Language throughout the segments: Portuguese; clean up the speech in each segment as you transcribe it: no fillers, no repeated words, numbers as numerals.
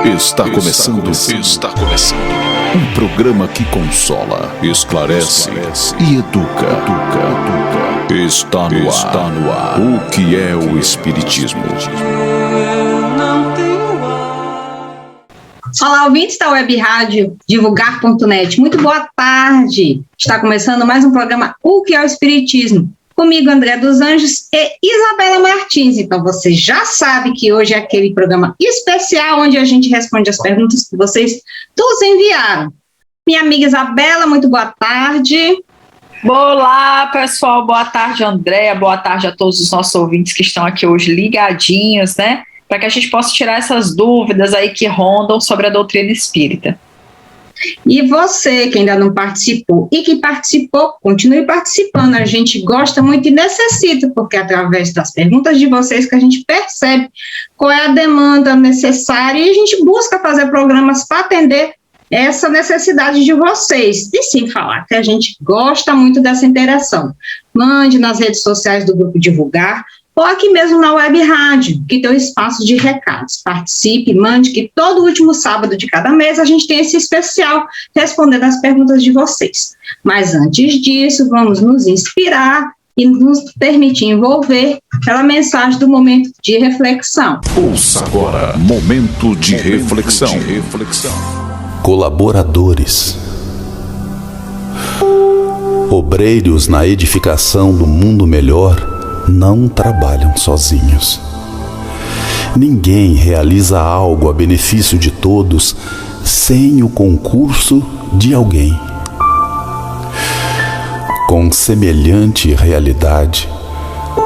Está começando. Um programa que consola, esclarece e educa. Está no ar. O que é o Espiritismo? Olá, ouvintes da Web Rádio Divulgar.net. Muito boa tarde. Está começando mais um programa O que é o Espiritismo? Comigo, André dos Anjos e Isabela Martins. Então, você já sabe que hoje é aquele programa especial onde a gente responde as perguntas que vocês nos enviaram. Minha amiga Isabela, muito boa tarde. Olá, pessoal. Boa tarde, Andréa. Boa tarde a todos os nossos ouvintes que estão aqui hoje ligadinhos, né? Para que a gente possa tirar essas dúvidas aí que rondam sobre a doutrina espírita. E você que ainda não participou e que participou, continue participando. A gente gosta muito e necessita, porque é através das perguntas de vocês que a gente percebe qual é a demanda necessária e a gente busca fazer programas para atender essa necessidade de vocês. E sem falar que a gente gosta muito dessa interação. Mande nas redes sociais do Grupo Divulgar, ou aqui mesmo na Web Rádio, que tem um espaço de recados. Participe, mande, que todo último sábado de cada mês a gente tem esse especial respondendo as perguntas de vocês. Mas antes disso, vamos nos inspirar e nos permitir envolver pela mensagem do momento de reflexão. Ouça agora, momento de reflexão. Colaboradores. Obreiros na edificação do mundo melhor não trabalham sozinhos. Ninguém realiza algo a benefício de todos sem o concurso de alguém. Com semelhante realidade,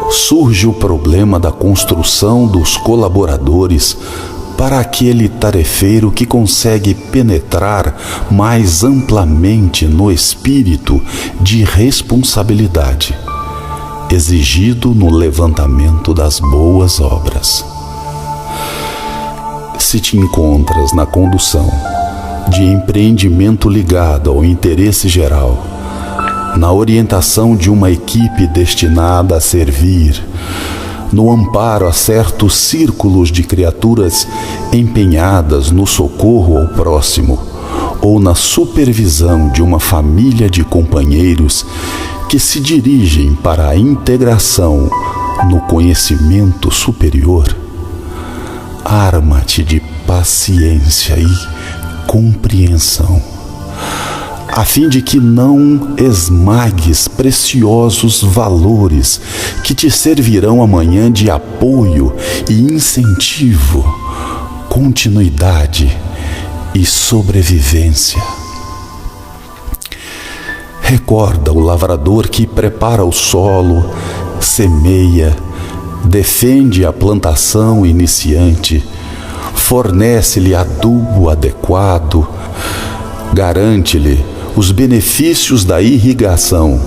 surge o problema da construção dos colaboradores para aquele tarefeiro que consegue penetrar mais amplamente no espírito de responsabilidade exigido no levantamento das boas obras. Se te encontras na condução de empreendimento ligado ao interesse geral, na orientação de uma equipe destinada a servir, no amparo a certos círculos de criaturas empenhadas no socorro ao próximo, ou na supervisão de uma família de companheiros que se dirigem para a integração no conhecimento superior, arma-te de paciência e compreensão, a fim de que não esmagues preciosos valores que te servirão amanhã de apoio e incentivo, continuidade e sobrevivência. Recorda o lavrador que prepara o solo, semeia, defende a plantação iniciante, fornece-lhe adubo adequado, garante-lhe os benefícios da irrigação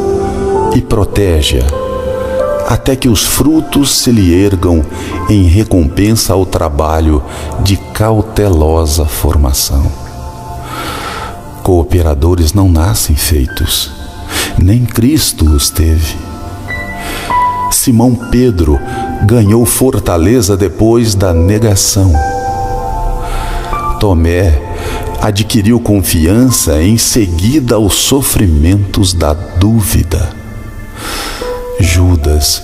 e protege-a até que os frutos se lhe ergam em recompensa ao trabalho de cautelosa formação. Cooperadores não nascem feitos, nem Cristo os teve. Simão Pedro ganhou fortaleza depois da negação. Tomé adquiriu confiança em seguida aos sofrimentos da dúvida. Judas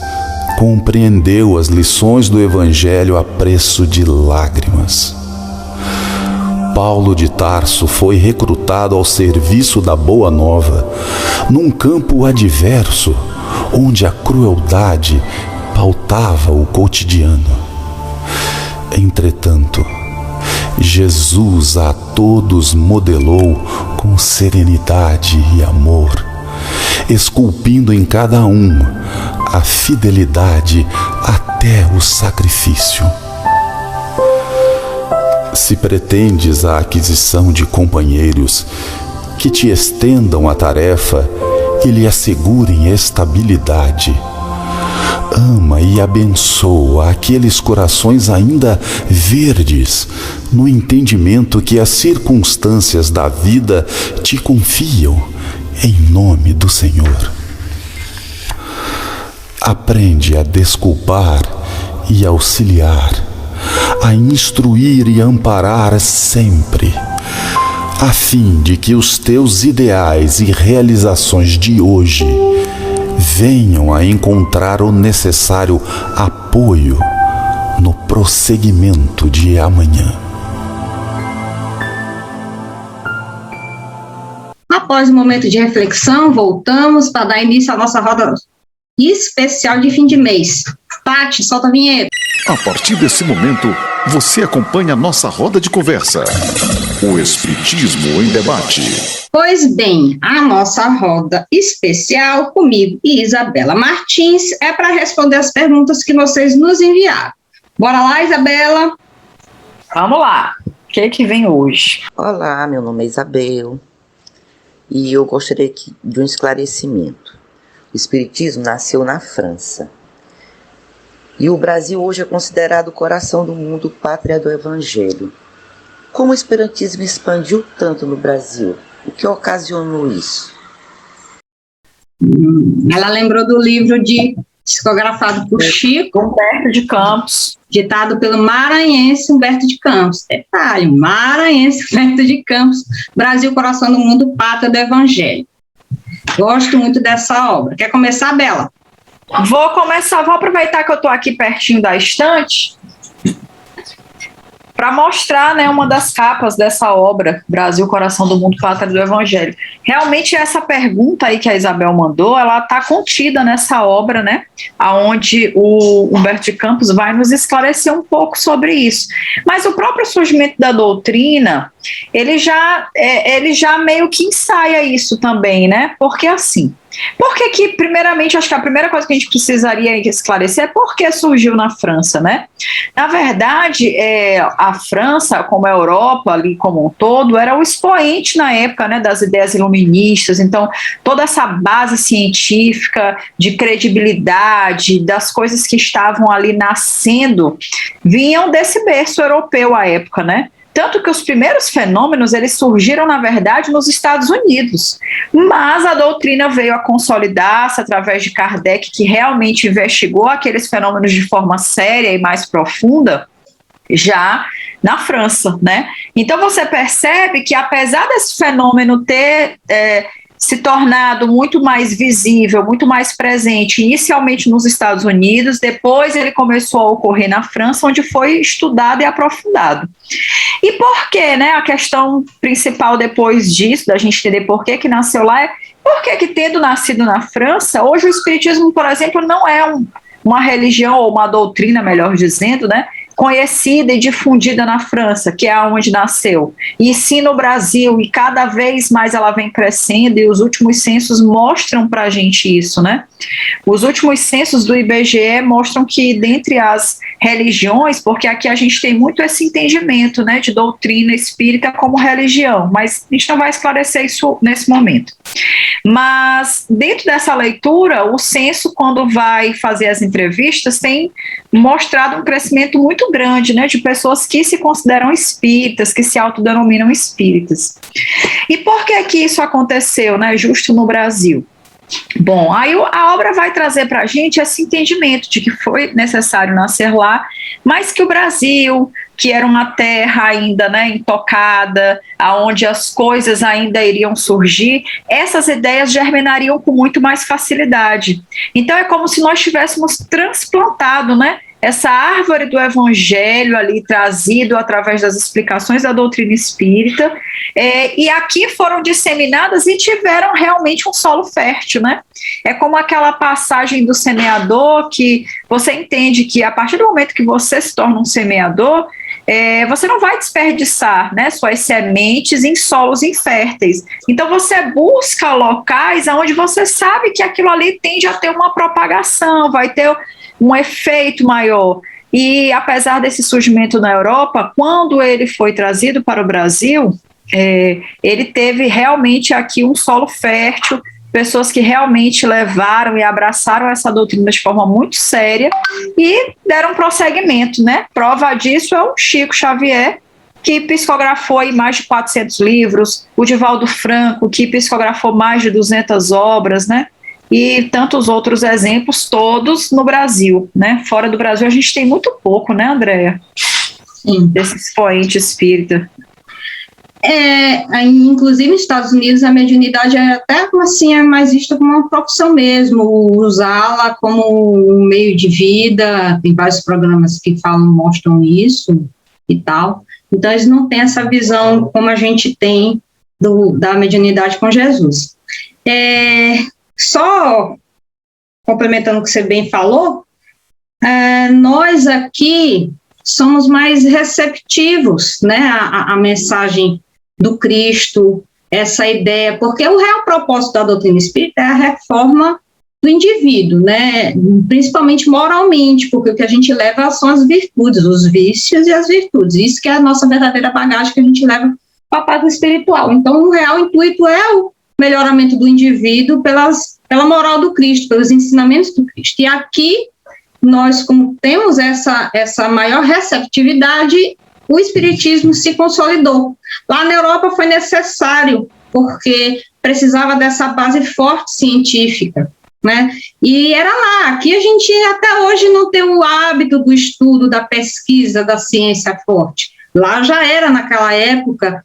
compreendeu as lições do Evangelho a preço de lágrimas. Paulo de Tarso foi recrutado ao serviço da Boa Nova, num campo adverso, onde a crueldade pautava o cotidiano. Entretanto, Jesus a todos modelou com serenidade e amor, esculpindo em cada um a fidelidade até o sacrifício. Se pretendes a aquisição de companheiros que te estendam a tarefa e lhe assegurem estabilidade, ama e abençoa aqueles corações ainda verdes no entendimento que as circunstâncias da vida te confiam em nome do Senhor. Aprende a desculpar e auxiliar a instruir e amparar sempre, a fim de que os teus ideais e realizações de hoje venham a encontrar o necessário apoio no prosseguimento de amanhã. Após o momento de reflexão, voltamos para dar início à nossa roda especial de fim de mês. Tati, solta a vinheta. A partir desse momento, você acompanha a nossa roda de conversa. O Espiritismo em Debate. Pois bem, a nossa roda especial comigo e Isabela Martins é para responder as perguntas que vocês nos enviaram. Bora lá, Isabela? Vamos lá. O que vem hoje? Olá, meu nome é Isabel e eu gostaria de um esclarecimento. O Espiritismo nasceu na França e o Brasil hoje é considerado o coração do mundo, pátria do Evangelho. Como o Espiritismo expandiu tanto no Brasil? O que ocasionou isso? Ela lembrou do livro psicografado por Chico Humberto de Campos, ditado pelo maranhense Humberto de Campos. Detalhe, maranhense Humberto de Campos, Brasil, coração do mundo, pátria do Evangelho. Gosto muito dessa obra. Quer começar, Bela? Vou aproveitar que eu estou aqui pertinho da estante para mostrar, né, uma das capas dessa obra, Brasil, coração do mundo, pátria do Evangelho. Realmente essa pergunta aí que a Isabel mandou, ela está contida nessa obra, né, onde o Humberto de Campos vai nos esclarecer um pouco sobre isso. Mas o próprio surgimento da doutrina, ele já meio que ensaia isso também, né, porque assim, primeiramente, acho que a primeira coisa que a gente precisaria esclarecer é por que surgiu na França, né? Na verdade, a França, como a Europa ali como um todo, era o expoente na época, né, das ideias iluministas. Então, toda essa base científica, de credibilidade, das coisas que estavam ali nascendo, vinham desse berço europeu à época, né? Tanto que os primeiros fenômenos, eles surgiram, na verdade, nos Estados Unidos. Mas a doutrina veio a consolidar-se através de Kardec, que realmente investigou aqueles fenômenos de forma séria e mais profunda, já na França, né? Então você percebe que, apesar desse fenômeno ter se tornado muito mais visível, muito mais presente, inicialmente nos Estados Unidos, depois ele começou a ocorrer na França, onde foi estudado e aprofundado. E por que, né, a questão principal depois disso, da gente entender por que nasceu lá, é por que tendo nascido na França, hoje o Espiritismo, por exemplo, não é uma religião, ou uma doutrina, melhor dizendo, né, conhecida e difundida na França, que é onde nasceu, e sim no Brasil, e cada vez mais ela vem crescendo, e os últimos censos mostram para a gente isso, né? Os últimos censos do IBGE mostram que, dentre as religiões, porque aqui a gente tem muito esse entendimento, né, de doutrina espírita como religião, mas a gente não vai esclarecer isso nesse momento. Mas, dentro dessa leitura, o censo, quando vai fazer as entrevistas, tem mostrado um crescimento muito grande, né, de pessoas que se consideram espíritas, que se autodenominam espíritas. E por que isso aconteceu, né, justo no Brasil? Bom, aí a obra vai trazer para a gente esse entendimento de que foi necessário nascer lá, mas que o Brasil, que era uma terra ainda, né, intocada, onde as coisas ainda iriam surgir, essas ideias germinariam com muito mais facilidade. Então é como se nós tivéssemos transplantado, né, essa árvore do Evangelho ali trazido através das explicações da doutrina espírita, e aqui foram disseminadas e tiveram realmente um solo fértil, né? É como aquela passagem do semeador, que você entende que a partir do momento que você se torna um semeador, você não vai desperdiçar, né, suas sementes em solos inférteis. Então você busca locais onde você sabe que aquilo ali tende a ter uma propagação, vai ter um efeito maior. E apesar desse surgimento na Europa, quando ele foi trazido para o Brasil, ele teve realmente aqui um solo fértil, pessoas que realmente levaram e abraçaram essa doutrina de forma muito séria e deram prosseguimento, né? Prova disso é o Chico Xavier, que psicografou aí mais de 400 livros, o Divaldo Franco, que psicografou mais de 200 obras, né? E tantos outros exemplos, todos no Brasil, né? Fora do Brasil a gente tem muito pouco, né, Andréia? Sim. desse expoente espírita. Inclusive nos Estados Unidos a mediunidade é até assim, é mais vista como uma profissão mesmo, usá-la como um meio de vida, tem vários programas que mostram isso e tal, então eles não têm essa visão como a gente tem da mediunidade com Jesus. Só complementando o que você bem falou, nós aqui somos mais receptivos, né, à mensagem do Cristo, essa ideia, porque o real propósito da doutrina espírita é a reforma do indivíduo, né, principalmente moralmente, porque o que a gente leva são as virtudes, os vícios e as virtudes, isso que é a nossa verdadeira bagagem que a gente leva para a parte espiritual. Então, o real intuito é o melhoramento do indivíduo pela moral do Cristo, pelos ensinamentos do Cristo. E aqui, nós, como temos essa maior receptividade, o espiritismo se consolidou. Lá na Europa foi necessário, porque precisava dessa base forte científica, né? E era lá. Aqui a gente até hoje não tem o hábito do estudo, da pesquisa, da ciência forte. Lá já era, naquela época,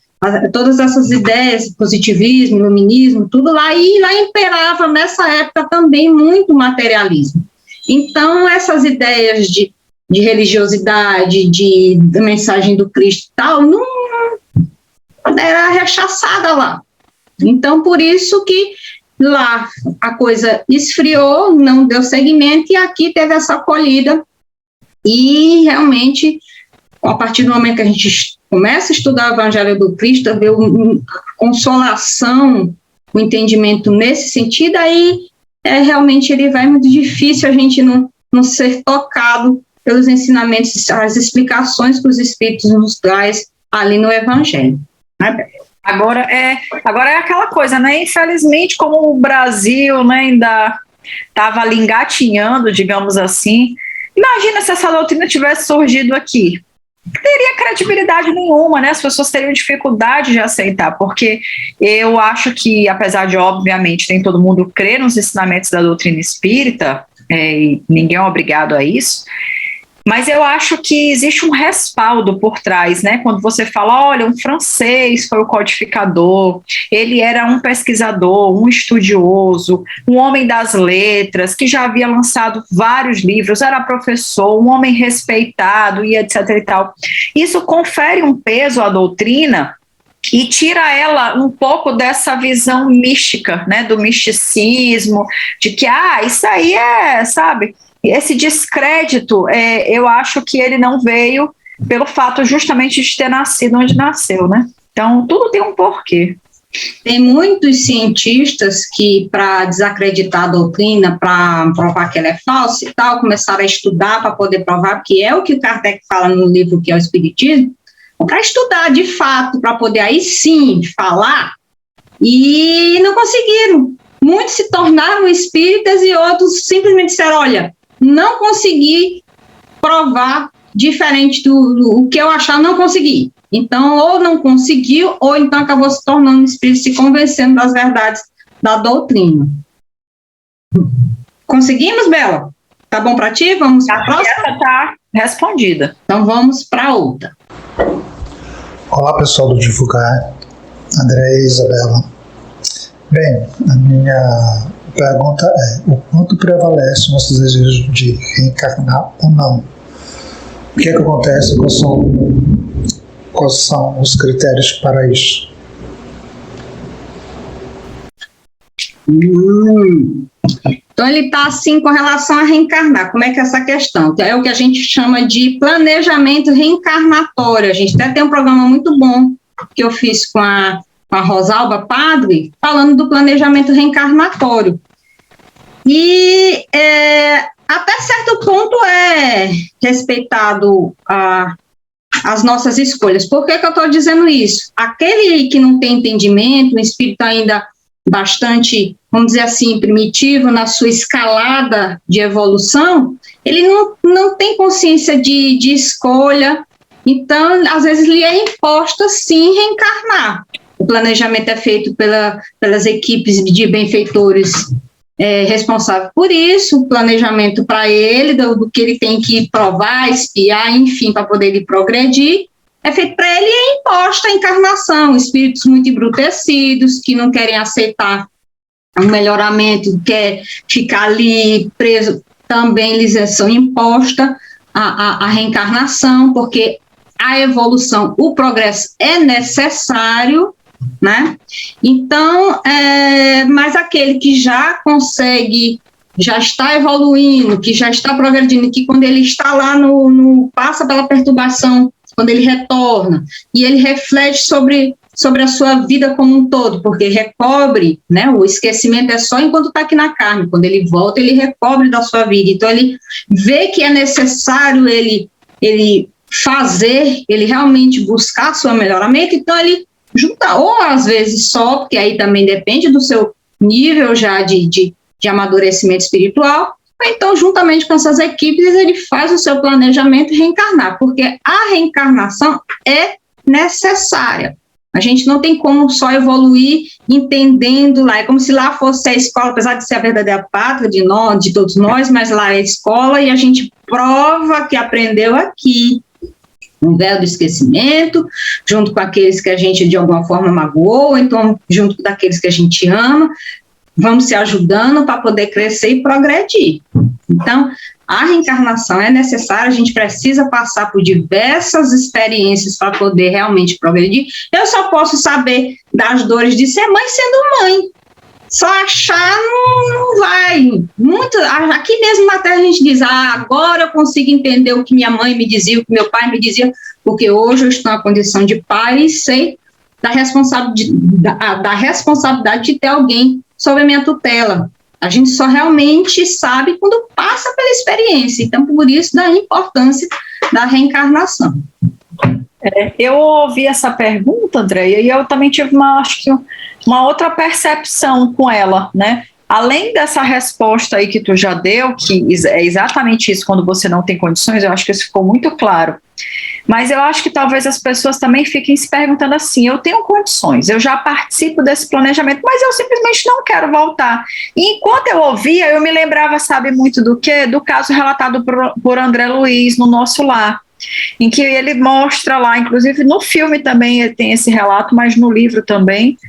todas essas ideias, positivismo, iluminismo, tudo lá, e lá imperava nessa época também muito materialismo. Então, essas ideias de religiosidade, de mensagem do Cristo e tal, não era rechaçada lá. Então, por isso que lá a coisa esfriou, não deu seguimento, e aqui teve essa acolhida, e realmente, a partir do momento que a gente começa a estudar o Evangelho do Cristo, a ver a consolação, o entendimento nesse sentido, aí realmente ele vai muito difícil a gente não ser tocado pelos ensinamentos, as explicações que os Espíritos nos traz ali no Evangelho. Né? Agora é aquela coisa, né? Infelizmente, como o Brasil, né, ainda estava ali engatinhando, digamos assim, imagina se essa doutrina tivesse surgido aqui. Não teria credibilidade nenhuma, né? As pessoas teriam dificuldade de aceitar, porque eu acho que, apesar de, obviamente, nem todo mundo crer nos ensinamentos da doutrina espírita, e ninguém é obrigado a isso, mas eu acho que existe um respaldo por trás, né? Quando você fala, olha, um francês foi o codificador, ele era um pesquisador, um estudioso, um homem das letras, que já havia lançado vários livros, era professor, um homem respeitado e etc e tal. Isso confere um peso à doutrina e tira ela um pouco dessa visão mística, né? Do misticismo, de que, isso aí sabe... Esse descrédito, eu acho que ele não veio pelo fato justamente de ter nascido onde nasceu, né? Então, tudo tem um porquê. Tem muitos cientistas que, para desacreditar a doutrina, para provar que ela é falsa e tal, começaram a estudar para poder provar, que é o que o Kardec fala no livro que é o Espiritismo, para estudar de fato, para poder aí sim falar, e não conseguiram. Muitos se tornaram espíritas e outros simplesmente disseram, olha, não consegui provar diferente do que eu achava, não consegui. Então, ou não conseguiu, ou então acabou se tornando espírito, se convencendo das verdades da doutrina. Conseguimos, Bela? Tá bom para ti? Vamos para a próxima? Essa está respondida. Então, vamos para outra. Olá, pessoal do Divulgar, André e Isabela. Bem, a minha pergunta é: o quanto prevalece o nosso desejo de reencarnar ou não? O que acontece? Quais são os critérios para isso? Então, ele está assim com relação a reencarnar. Como é que é essa questão? É o que a gente chama de planejamento reencarnatório. A gente até tem um programa muito bom que eu fiz com a Rosalba Padre, falando do planejamento reencarnatório. E até certo ponto é respeitado as nossas escolhas. Por que eu estou dizendo isso? Aquele que não tem entendimento, um espírito ainda bastante, vamos dizer assim, primitivo na sua escalada de evolução, ele não tem consciência de escolha, então, às vezes, lhe é imposta, sim, reencarnar. O planejamento é feito pelas equipes de benfeitores responsável por isso, o planejamento para ele, do que ele tem que provar, espiar, enfim, para poder ele progredir, é feito para ele e é imposta a encarnação, espíritos muito embrutecidos, que não querem aceitar o melhoramento, quer ficar ali preso, também lhes são imposta a reencarnação, porque a evolução, o progresso é necessário, né? Então, mas aquele que já consegue, já está evoluindo, que já está progredindo, que quando ele está lá passa pela perturbação, quando ele retorna, e ele reflete sobre a sua vida como um todo, porque recobre, né, o esquecimento é só enquanto está aqui na carne, quando ele volta, ele recobre da sua vida, então ele vê que é necessário ele fazer, ele realmente buscar seu melhoramento, então ele junta, ou às vezes só, porque aí também depende do seu nível já de amadurecimento espiritual, ou então juntamente com essas equipes ele faz o seu planejamento e reencarnar, porque a reencarnação é necessária. A gente não tem como só evoluir entendendo lá, é como se lá fosse a escola, apesar de ser a verdadeira pátria de todos nós, mas lá é a escola e a gente prova que aprendeu aqui, um véu do esquecimento, junto com aqueles que a gente de alguma forma magoou, ou então junto daqueles que a gente ama, vamos se ajudando para poder crescer e progredir. Então, a reencarnação é necessária, a gente precisa passar por diversas experiências para poder realmente progredir. Eu só posso saber das dores de ser mãe sendo mãe. Só achar não vai. Aqui mesmo na Terra a gente diz, agora eu consigo entender o que minha mãe me dizia, o que meu pai me dizia, porque hoje eu estou na condição de pai e sei da responsabilidade de ter alguém sob a minha tutela. A gente só realmente sabe quando passa pela experiência. Então, por isso, da importância da reencarnação. Eu ouvi essa pergunta, Andréia, e eu também tive uma outra percepção com ela, né? Além dessa resposta aí que tu já deu, que é exatamente isso, quando você não tem condições, eu acho que isso ficou muito claro. Mas eu acho que talvez as pessoas também fiquem se perguntando assim, eu tenho condições, eu já participo desse planejamento, mas eu simplesmente não quero voltar. E enquanto eu ouvia, eu me lembrava, sabe, muito do quê? Do caso relatado por André Luiz no Nosso Lar, em que ele mostra lá, inclusive no filme também tem esse relato, mas no livro também,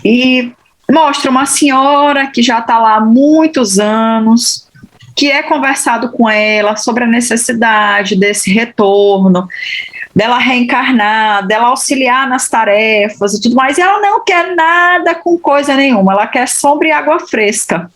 e mostra uma senhora que já está lá há muitos anos, que é conversado com ela sobre a necessidade desse retorno, dela reencarnar, dela auxiliar nas tarefas e tudo mais, e ela não quer nada com coisa nenhuma, ela quer sombra e água fresca.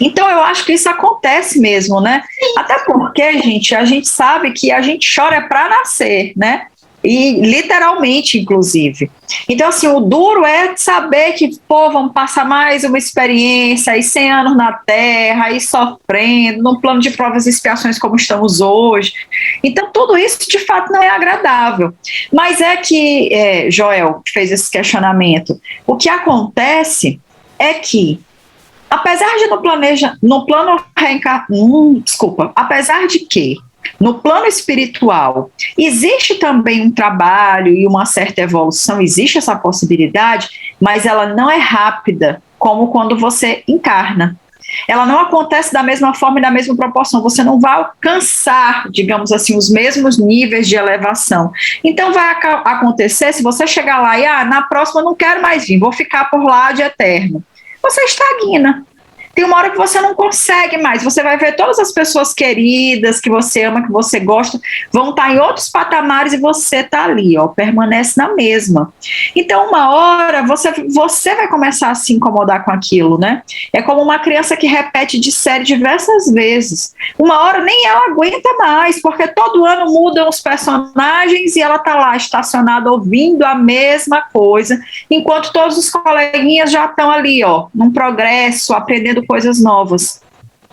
Então eu acho que isso acontece mesmo, né? Até porque, gente, a gente sabe que a gente chora para nascer, né? E literalmente, inclusive. Então, assim, o duro é saber que, vamos passar mais uma experiência, aí 100 anos na Terra, aí sofrendo, num plano de provas e expiações como estamos hoje. Então, tudo isso, de fato, não é agradável. Mas é que, Joel fez esse questionamento, o que acontece é que, apesar de apesar de que, no plano espiritual, existe também um trabalho e uma certa evolução, existe essa possibilidade, mas ela não é rápida, como quando você encarna. Ela não acontece da mesma forma e da mesma proporção, você não vai alcançar, digamos assim, os mesmos níveis de elevação. Então vai acontecer, se você chegar lá e, na próxima eu não quero mais vir, vou ficar por lá de eterno, você estagna. Tem uma hora que você não consegue mais, você vai ver todas as pessoas queridas, que você ama, que você gosta, vão estar em outros patamares e você está ali, permanece na mesma. Então, uma hora, você vai começar a se incomodar com aquilo, né? É como uma criança que repete de série diversas vezes. Uma hora nem ela aguenta mais, porque todo ano mudam os personagens e ela está lá estacionada ouvindo a mesma coisa, enquanto todos os coleguinhas já estão ali, num progresso, aprendendo coisas novas.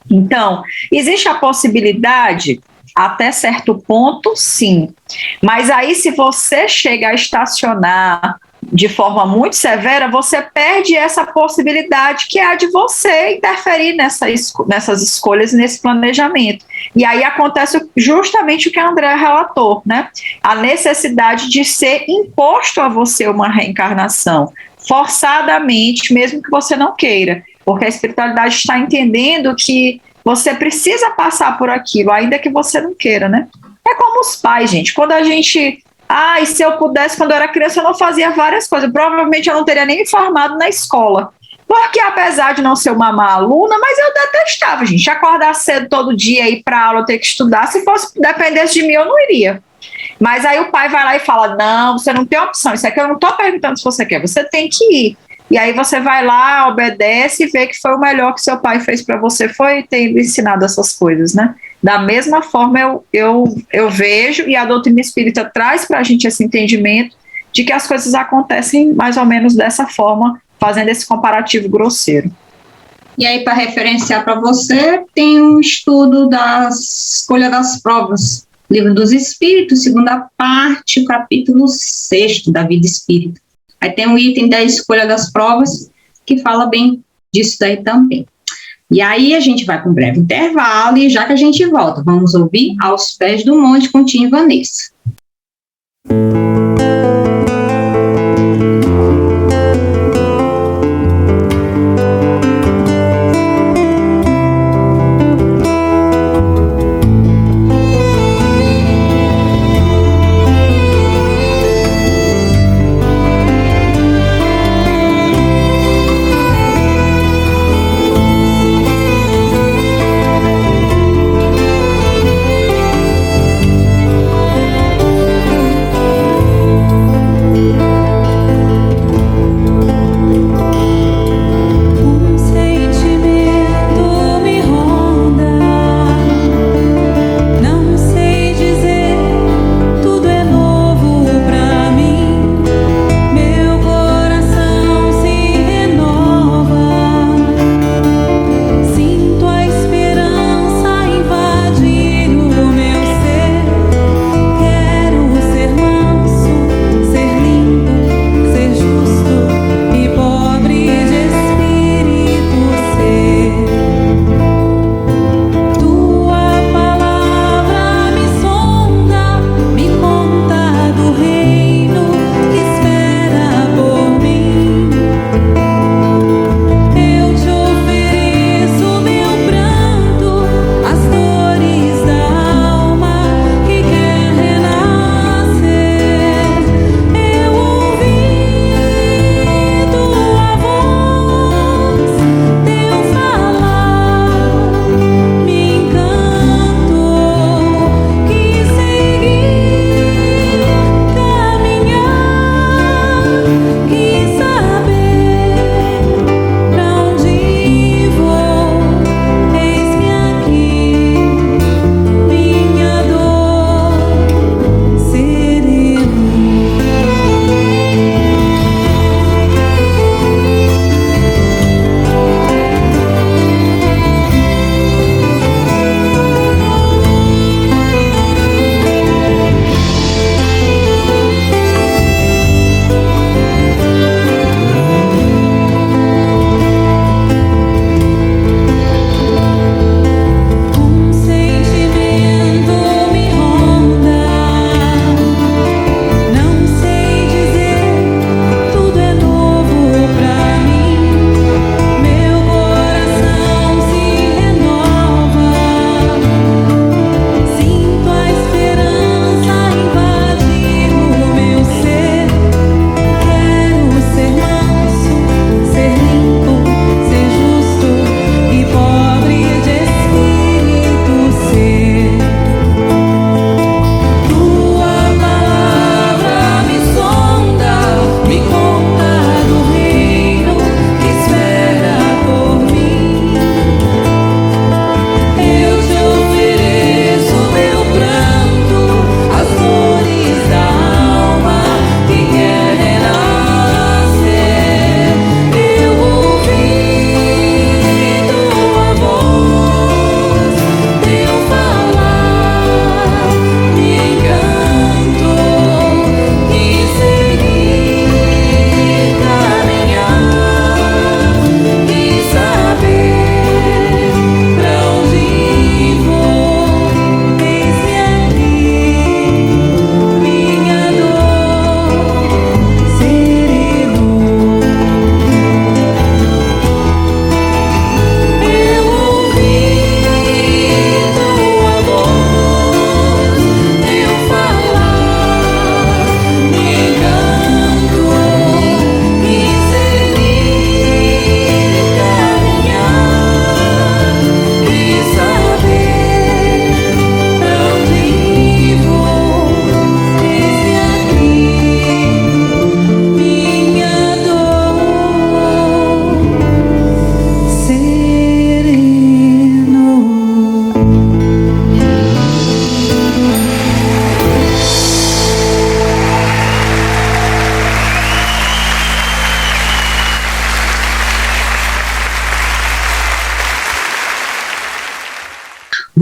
Então, existe a possibilidade, até certo ponto, sim. Mas aí, se você chega a estacionar de forma muito severa, você perde essa possibilidade que é a de você interferir nessas escolhas, nesse planejamento. E aí acontece justamente o que a Andréa relatou, né? A necessidade de ser imposto a você uma reencarnação, forçadamente, mesmo que você não queira. porque a espiritualidade está entendendo que você precisa passar por aquilo, ainda que você não queira, né? É como os pais, gente. Quando a gente... e se eu pudesse, quando eu era criança, eu não fazia várias coisas. Provavelmente eu não teria nem me formado na escola. Porque apesar de não ser uma má aluna, mas eu detestava, gente. Acordar cedo todo dia, ir para aula, ter que estudar. Se fosse dependesse de mim, eu não iria. Mas aí o pai vai lá e fala, não, você não tem opção. Isso aqui eu não estou perguntando se você quer. Você tem que ir. E aí você vai lá, obedece e vê que foi o melhor que seu pai fez para você, foi ter ensinado essas coisas, né? Da mesma forma eu vejo, e a doutrina espírita traz para a gente esse entendimento de que as coisas acontecem mais ou menos dessa forma, fazendo esse comparativo grosseiro. E aí, para referenciar para você, tem um estudo da escolha das provas, Livro dos Espíritos, segunda parte, o capítulo 6 da vida espírita. Aí tem um item da escolha das provas que fala bem disso daí também. E aí a gente vai para um breve intervalo e já que a gente volta, vamos ouvir Aos Pés do Monte com Tim e Vanessa.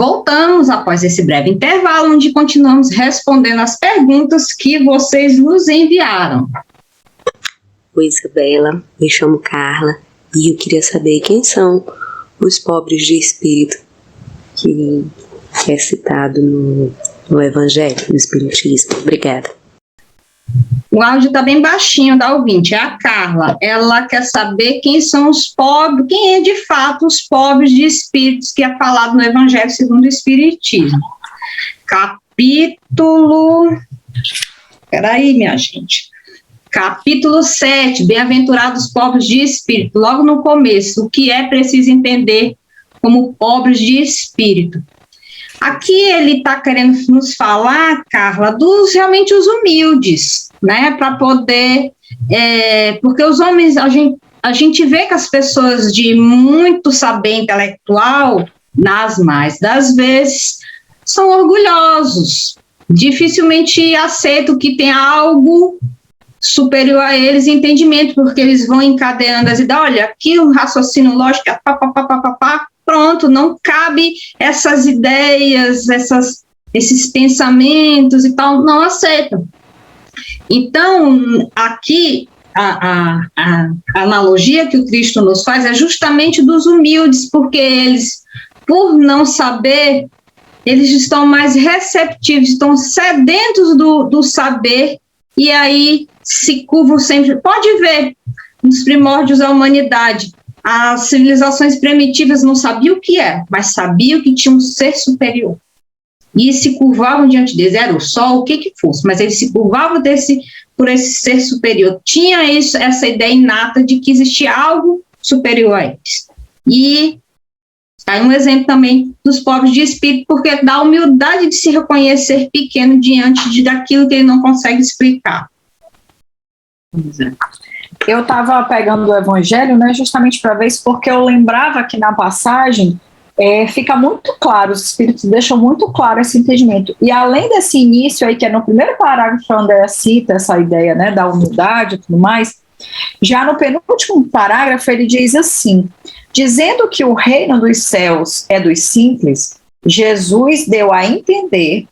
Voltamos após esse breve intervalo, onde continuamos respondendo as perguntas que vocês nos enviaram. Oi, Isabela, me chamo Carla e eu queria saber quem são os pobres de espírito que é citado no Evangelho, no Espiritismo. Obrigada. O áudio está bem baixinho da ouvinte, é a Carla. Ela quer saber quem são os pobres, quem é de fato os pobres de espíritos que é falado no Evangelho segundo o Espiritismo. Capítulo... Peraí, minha gente. Capítulo 7, Bem-aventurados pobres de espírito. Logo no começo, o que é preciso entender como pobres de espírito. Aqui ele está querendo nos falar, Carla, realmente os humildes, né, para poder, porque os homens, a gente vê que as pessoas de muito saber intelectual, nas mais das vezes, são orgulhosos, dificilmente aceitam que tem algo superior a eles em entendimento, porque eles vão encadeando as ideias, olha, aqui o raciocínio lógico é pronto, não cabe essas ideias, esses pensamentos e tal, não aceitam. Então, aqui, a analogia que o Cristo nos faz é justamente dos humildes, porque eles, por não saber, eles estão mais receptivos, estão sedentos do saber, e aí se curvam sempre. Pode ver, nos primórdios da humanidade, as civilizações primitivas não sabiam o que era, mas sabiam que tinha um ser superior. E se curvavam diante deles, era o sol, o que fosse, mas eles se curvavam por esse ser superior. Tinha essa ideia inata de que existia algo superior a eles. E aí um exemplo também dos pobres de espírito, porque dá a humildade de se reconhecer pequeno diante daquilo que ele não consegue explicar. Eu estava pegando o Evangelho, né, justamente para ver isso, porque eu lembrava que na passagem fica muito claro, os Espíritos deixam muito claro esse entendimento. E além desse início aí, que é no primeiro parágrafo, a Andréa cita essa ideia, né, da humildade e tudo mais, já no penúltimo parágrafo ele diz assim: dizendo que o reino dos céus é dos simples, Jesus deu a entender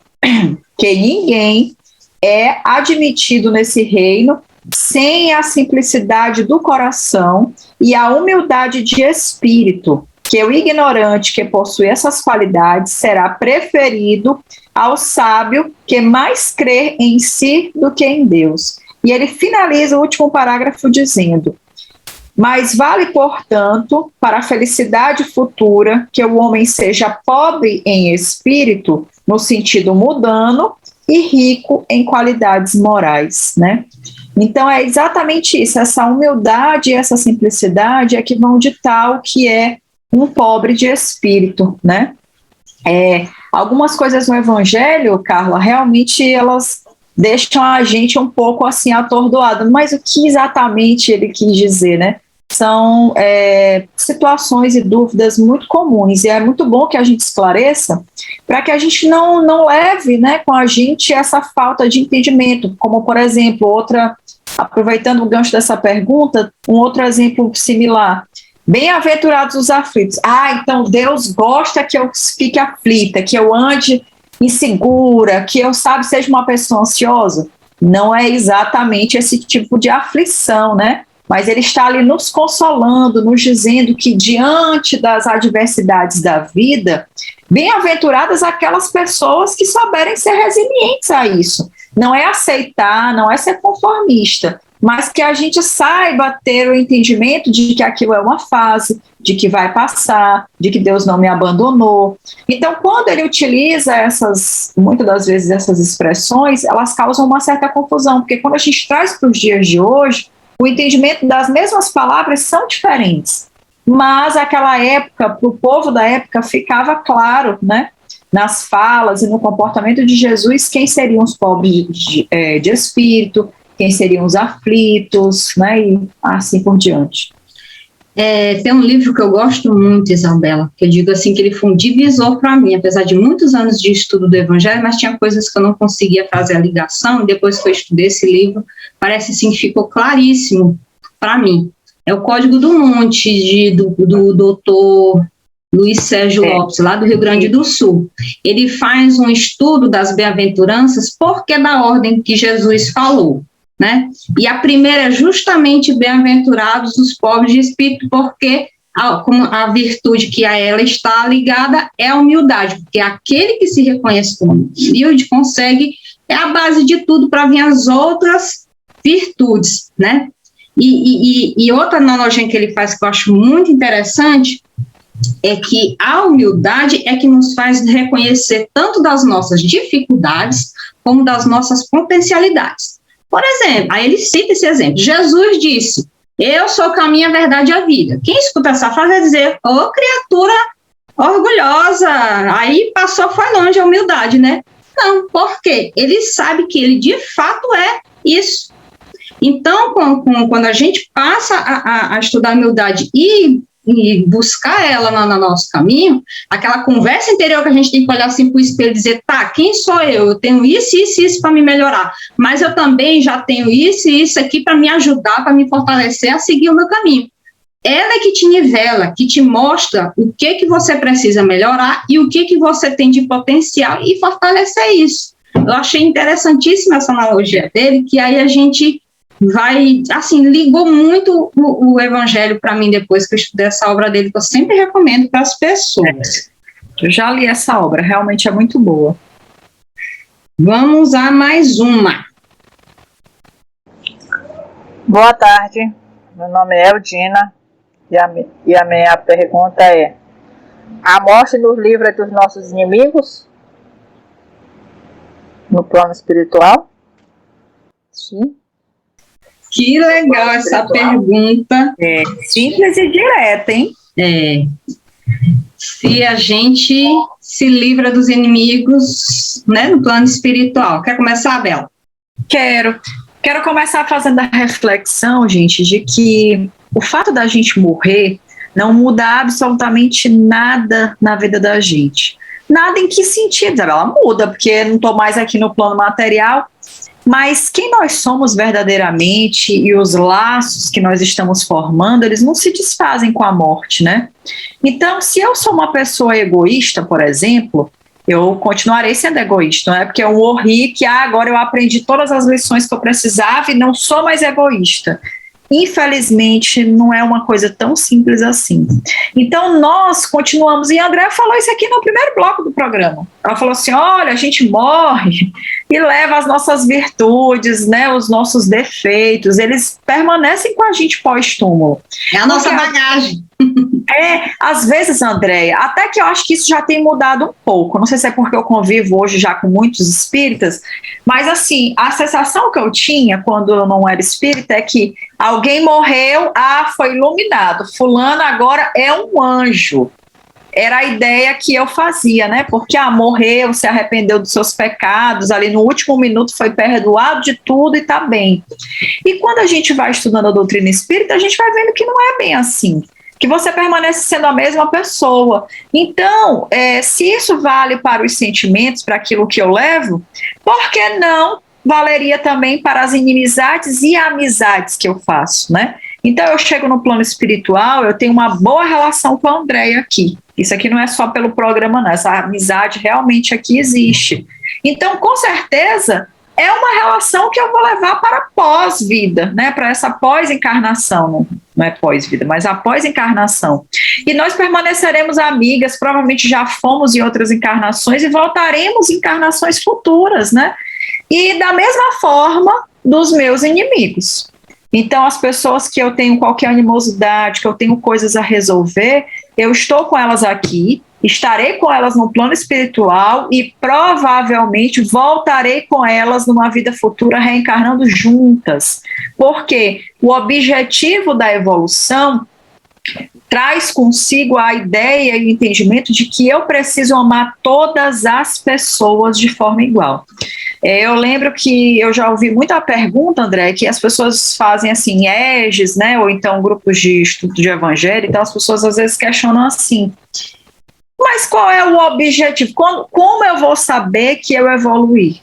que ninguém é admitido nesse reino sem a simplicidade do coração e a humildade de espírito, que o ignorante que possui essas qualidades será preferido ao sábio que mais crê em si do que em Deus. E ele finaliza o último parágrafo dizendo: mas vale, portanto, para a felicidade futura que o homem seja pobre em espírito, no sentido mundano, e rico em qualidades morais, né? Então é exatamente isso, essa humildade e essa simplicidade é que vão ditar o que é um pobre de espírito, né? Algumas coisas no Evangelho, Carla, realmente elas deixam a gente um pouco assim atordoado, mas o que exatamente ele quis dizer, né? São situações e dúvidas muito comuns, e é muito bom que a gente esclareça para que a gente não leve, né, com a gente essa falta de entendimento, como, por exemplo, aproveitando o gancho dessa pergunta, um outro exemplo similar: bem-aventurados os aflitos. Então Deus gosta que eu fique aflita, que eu ande insegura, que eu, seja uma pessoa ansiosa. Não é exatamente esse tipo de aflição, né? Mas ele está ali nos consolando, nos dizendo que diante das adversidades da vida, bem-aventuradas aquelas pessoas que souberem ser resilientes a isso. Não é aceitar, não é ser conformista, mas que a gente saiba ter o entendimento de que aquilo é uma fase, de que vai passar, de que Deus não me abandonou. Então, quando ele utiliza muitas das vezes essas expressões, elas causam uma certa confusão, porque quando a gente traz para os dias de hoje, o entendimento das mesmas palavras são diferentes, mas aquela época, para o povo da época, ficava claro, né, nas falas e no comportamento de Jesus, quem seriam os pobres de espírito, quem seriam os aflitos, né, e assim por diante. Tem um livro que eu gosto muito, Isabela, que eu digo assim, que ele foi um divisor para mim, apesar de muitos anos de estudo do Evangelho, mas tinha coisas que eu não conseguia fazer a ligação, e depois que eu estudei esse livro, parece assim que ficou claríssimo para mim. É o Código do Monte, do doutor Luiz Sérgio Lopes, lá do Rio Grande do Sul. Ele faz um estudo das bem-aventuranças porque é da ordem que Jesus falou, né? E a primeira é justamente bem-aventurados os pobres de espírito, porque a virtude que a ela está ligada é a humildade, porque aquele que se reconhece como humilde consegue, é a base de tudo para vir as outras virtudes, né? E outra analogia que ele faz que eu acho muito interessante é que a humildade é que nos faz reconhecer tanto das nossas dificuldades como das nossas potencialidades. Por exemplo, aí ele cita esse exemplo. Jesus disse: eu sou o caminho, a verdade e a vida. Quem escuta essa frase vai dizer: ô criatura orgulhosa, aí foi longe a humildade, né? Não, por quê? Ele sabe que ele de fato é isso. Então, quando a gente passa a estudar a humildade e buscar ela no nosso caminho, aquela conversa interior que a gente tem que olhar assim para o espelho e dizer: tá, quem sou eu? Eu tenho isso, isso, isso para me melhorar, mas eu também já tenho isso e isso aqui para me ajudar, para me fortalecer a seguir o meu caminho. Ela é que te nivela, que te mostra o que você precisa melhorar e o que você tem de potencial e fortalecer isso. Eu achei interessantíssima essa analogia dele, que aí a gente vai, assim, ligou muito o evangelho para mim depois que eu estudei essa obra dele, que eu sempre recomendo para as pessoas. Eu já li essa obra, realmente é muito boa. Vamos a mais uma. Boa tarde, meu nome é Eudina e a minha pergunta é: a morte nos livra dos nossos inimigos no plano espiritual? Sim. Que legal essa pergunta. É simples e direta, hein? É. Se a gente se livra dos inimigos, né, no plano espiritual. Quer começar, Bela? Quero começar fazendo a reflexão, gente, de que o fato da gente morrer não muda absolutamente nada na vida da gente. Nada em que sentido? Ela muda, porque não estou mais aqui no plano material. Mas quem nós somos verdadeiramente e os laços que nós estamos formando, eles não se desfazem com a morte, né? Então, se eu sou uma pessoa egoísta, por exemplo, eu continuarei sendo egoísta, não é porque eu morri que agora eu aprendi todas as lições que eu precisava e não sou mais egoísta. Infelizmente, não é uma coisa tão simples assim. Então, nós continuamos, e a Andréa falou isso aqui no primeiro bloco do programa. Ela falou assim: olha, a gente morre e leva as nossas virtudes, né, os nossos defeitos, eles permanecem com a gente pós-túmulo. É a nossa bagagem. Às vezes, Andréia, até que eu acho que isso já tem mudado um pouco, não sei se é porque eu convivo hoje já com muitos espíritas, mas assim, a sensação que eu tinha quando eu não era espírita é que alguém morreu, foi iluminado, fulano agora é um anjo. Era a ideia que eu fazia, né? Porque morreu, se arrependeu dos seus pecados, ali no último minuto foi perdoado de tudo e tá bem. E quando a gente vai estudando a doutrina espírita, a gente vai vendo que não é bem assim, que você permanece sendo a mesma pessoa. Então, se isso vale para os sentimentos, para aquilo que eu levo, por que não valeria também para as inimizades e amizades que eu faço, né? Então, eu chego no plano espiritual, eu tenho uma boa relação com a Andréia aqui. Isso aqui não é só pelo programa, não. Essa amizade realmente aqui existe. Então, com certeza, é uma relação que eu vou levar para a pós-vida, né? Para essa pós-encarnação. Não é pós-vida, mas a pós-encarnação. E nós permaneceremos amigas, provavelmente já fomos em outras encarnações e voltaremos em encarnações futuras, né? E da mesma forma dos meus inimigos. Então, as pessoas que eu tenho qualquer animosidade, que eu tenho coisas a resolver, eu estou com elas aqui, estarei com elas no plano espiritual e provavelmente voltarei com elas numa vida futura reencarnando juntas. Porque o objetivo da evolução traz consigo a ideia e o entendimento de que eu preciso amar todas as pessoas de forma igual. Eu lembro que eu já ouvi muita pergunta, André, que as pessoas fazem assim, EGES, né, ou então grupos de estudo de evangelho, então as pessoas às vezes questionam assim: mas qual é o objetivo? Como eu vou saber que eu evoluí?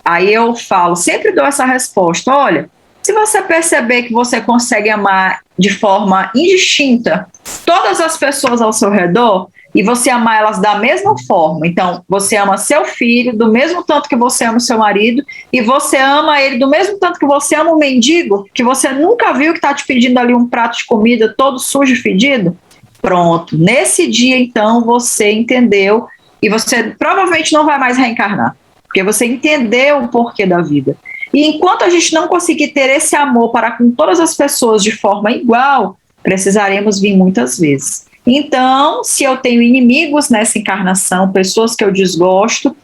Aí eu falo, sempre dou essa resposta: olha, se você perceber que você consegue amar de forma indistinta todas as pessoas ao seu redor e você amar elas da mesma forma. Então, você ama seu filho do mesmo tanto que você ama o seu marido, e você ama ele do mesmo tanto que você ama o mendigo, que você nunca viu, que está te pedindo ali um prato de comida todo sujo e fedido. Pronto. Nesse dia, então, você entendeu, e você provavelmente não vai mais reencarnar, porque você entendeu o porquê da vida. E enquanto a gente não conseguir ter esse amor para com todas as pessoas de forma igual, precisaremos vir muitas vezes. Então, se eu tenho inimigos nessa encarnação, pessoas que eu desgosto,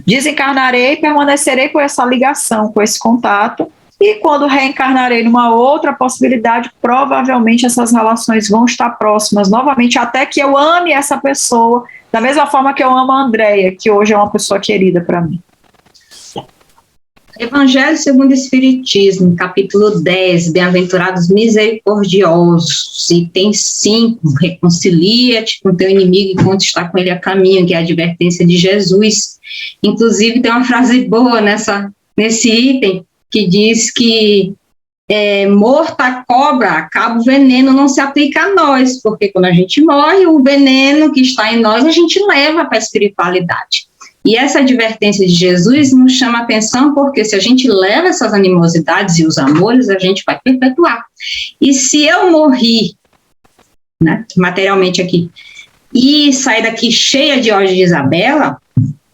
desencarnarei e permanecerei com essa ligação, com esse contato, e quando reencarnarei numa outra possibilidade, provavelmente essas relações vão estar próximas novamente, até que eu ame essa pessoa, da mesma forma que eu amo a Andréia, que hoje é uma pessoa querida para mim. Evangelho segundo o Espiritismo, capítulo 10, Bem-aventurados misericordiosos, item 5, reconcilia-te com teu inimigo enquanto está com ele a caminho, que é a advertência de Jesus. Inclusive tem uma frase boa nesse item, que diz que morta a cobra, acaba o veneno, não se aplica a nós, porque quando a gente morre, o veneno que está em nós, a gente leva para a espiritualidade. E essa advertência de Jesus nos chama a atenção, porque se a gente leva essas animosidades e os amores, a gente vai perpetuar. E se eu morrer, né, materialmente aqui, e sair daqui cheia de ódio de Isabela,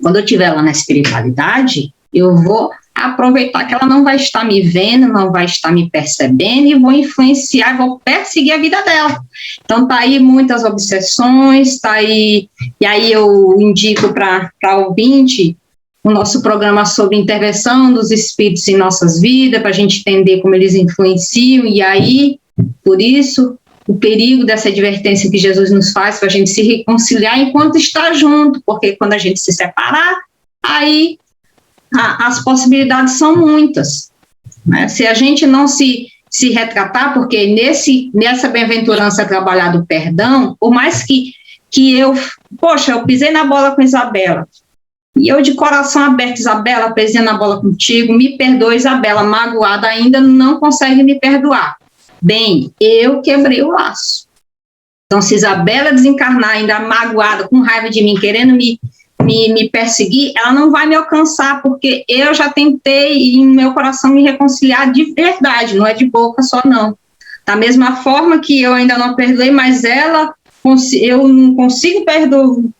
quando eu estiver lá na espiritualidade, eu vou aproveitar que ela não vai estar me vendo, não vai estar me percebendo, e vou influenciar, vou perseguir a vida dela. Então tá aí muitas obsessões, tá aí, e aí eu indico para ouvinte o nosso programa sobre intervenção dos espíritos em nossas vidas, para a gente entender como eles influenciam, e aí, por isso, o perigo dessa advertência que Jesus nos faz para a gente se reconciliar enquanto está junto, porque quando a gente se separar, aí as possibilidades são muitas, né? Se a gente não se retratar, porque nessa bem-aventurança trabalhar do perdão, por mais que eu pisei na bola com Isabela, e eu de coração aberto, Isabela, pisei na bola contigo, me perdoa, Isabela, magoada ainda, não consegue me perdoar. Bem, eu quebrei o laço. Então, se Isabela desencarnar ainda magoada, com raiva de mim, querendo me perseguir, ela não vai me alcançar, porque eu já tentei em meu coração me reconciliar de verdade, não é de boca só não. Da mesma forma que eu ainda não perdoei, mas eu não consigo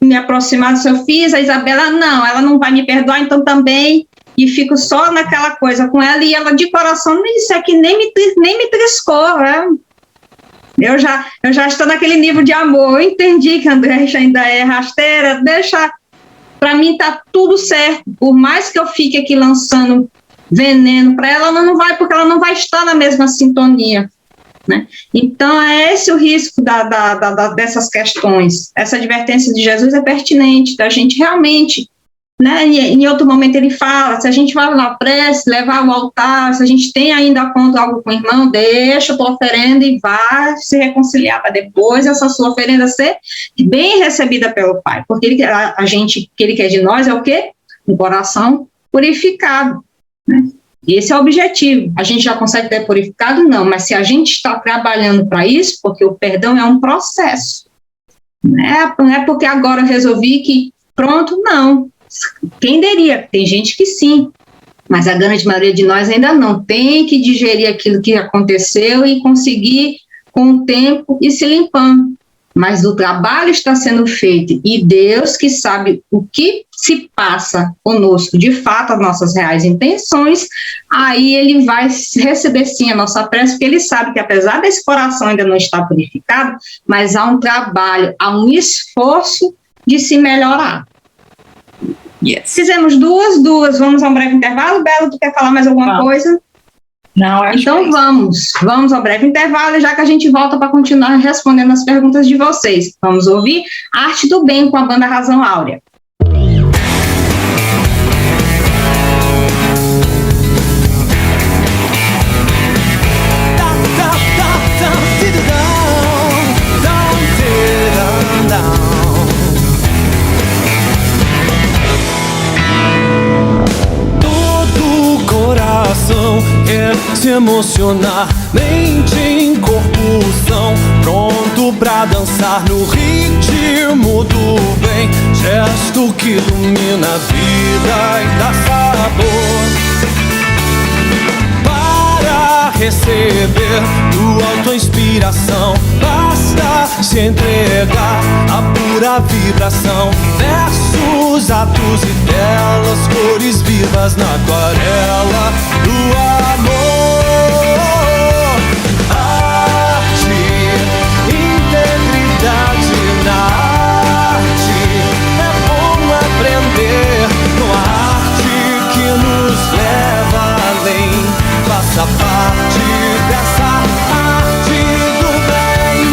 me aproximar do seu filho, a Isabela não, ela não vai me perdoar, então também, e fico só naquela coisa com ela, e ela de coração, isso aqui nem me triscou, né? Eu já estou naquele nível de amor, eu entendi que a André ainda é rasteira, para mim tá tudo certo, por mais que eu fique aqui lançando veneno para ela, ela não vai, porque ela não vai estar na mesma sintonia, né? Então é esse o risco dessas questões. Essa advertência de Jesus é pertinente, da gente realmente, né? Em outro momento ele fala, se a gente vai na prece, levar ao altar, se a gente tem ainda contra algo com o irmão, deixa a tua oferenda e vai se reconciliar, para depois essa sua oferenda ser bem recebida pelo Pai, porque ele quer de nós é o quê? Um coração purificado, né? Esse é o objetivo. A gente já consegue ter purificado? Não, mas se a gente está trabalhando para isso, porque o perdão é um processo, não é porque agora eu resolvi que pronto, não. Quem diria? Tem gente que sim, mas a grande maioria de nós ainda não. Tem que digerir aquilo que aconteceu e conseguir, com o tempo, ir se limpando. Mas o trabalho está sendo feito, e Deus, que sabe o que se passa conosco, de fato, as nossas reais intenções, aí ele vai receber sim a nossa prece, porque ele sabe que apesar desse coração ainda não estar purificado, mas há um trabalho, há um esforço de se melhorar. Yes. Fizemos duas, vamos a um breve intervalo. Bela, tu quer falar mais alguma coisa? Não, acho então que vamos ao breve intervalo, já que a gente volta para continuar respondendo as perguntas de vocês. Vamos ouvir Arte do Bem com a banda Razão Áurea. Quer se emocionar, mente em corpo são pronto pronto pra dançar no ritmo do bem, gesto que ilumina a vida e dá sabor. Para receber do alto a inspiração, basta se entregar à pura vibração. Versos, atos e telas, cores vivas na aquarela do amor. Arte, integridade na arte. É bom aprender com a arte que nos leva além. Faça parte dessa arte do bem.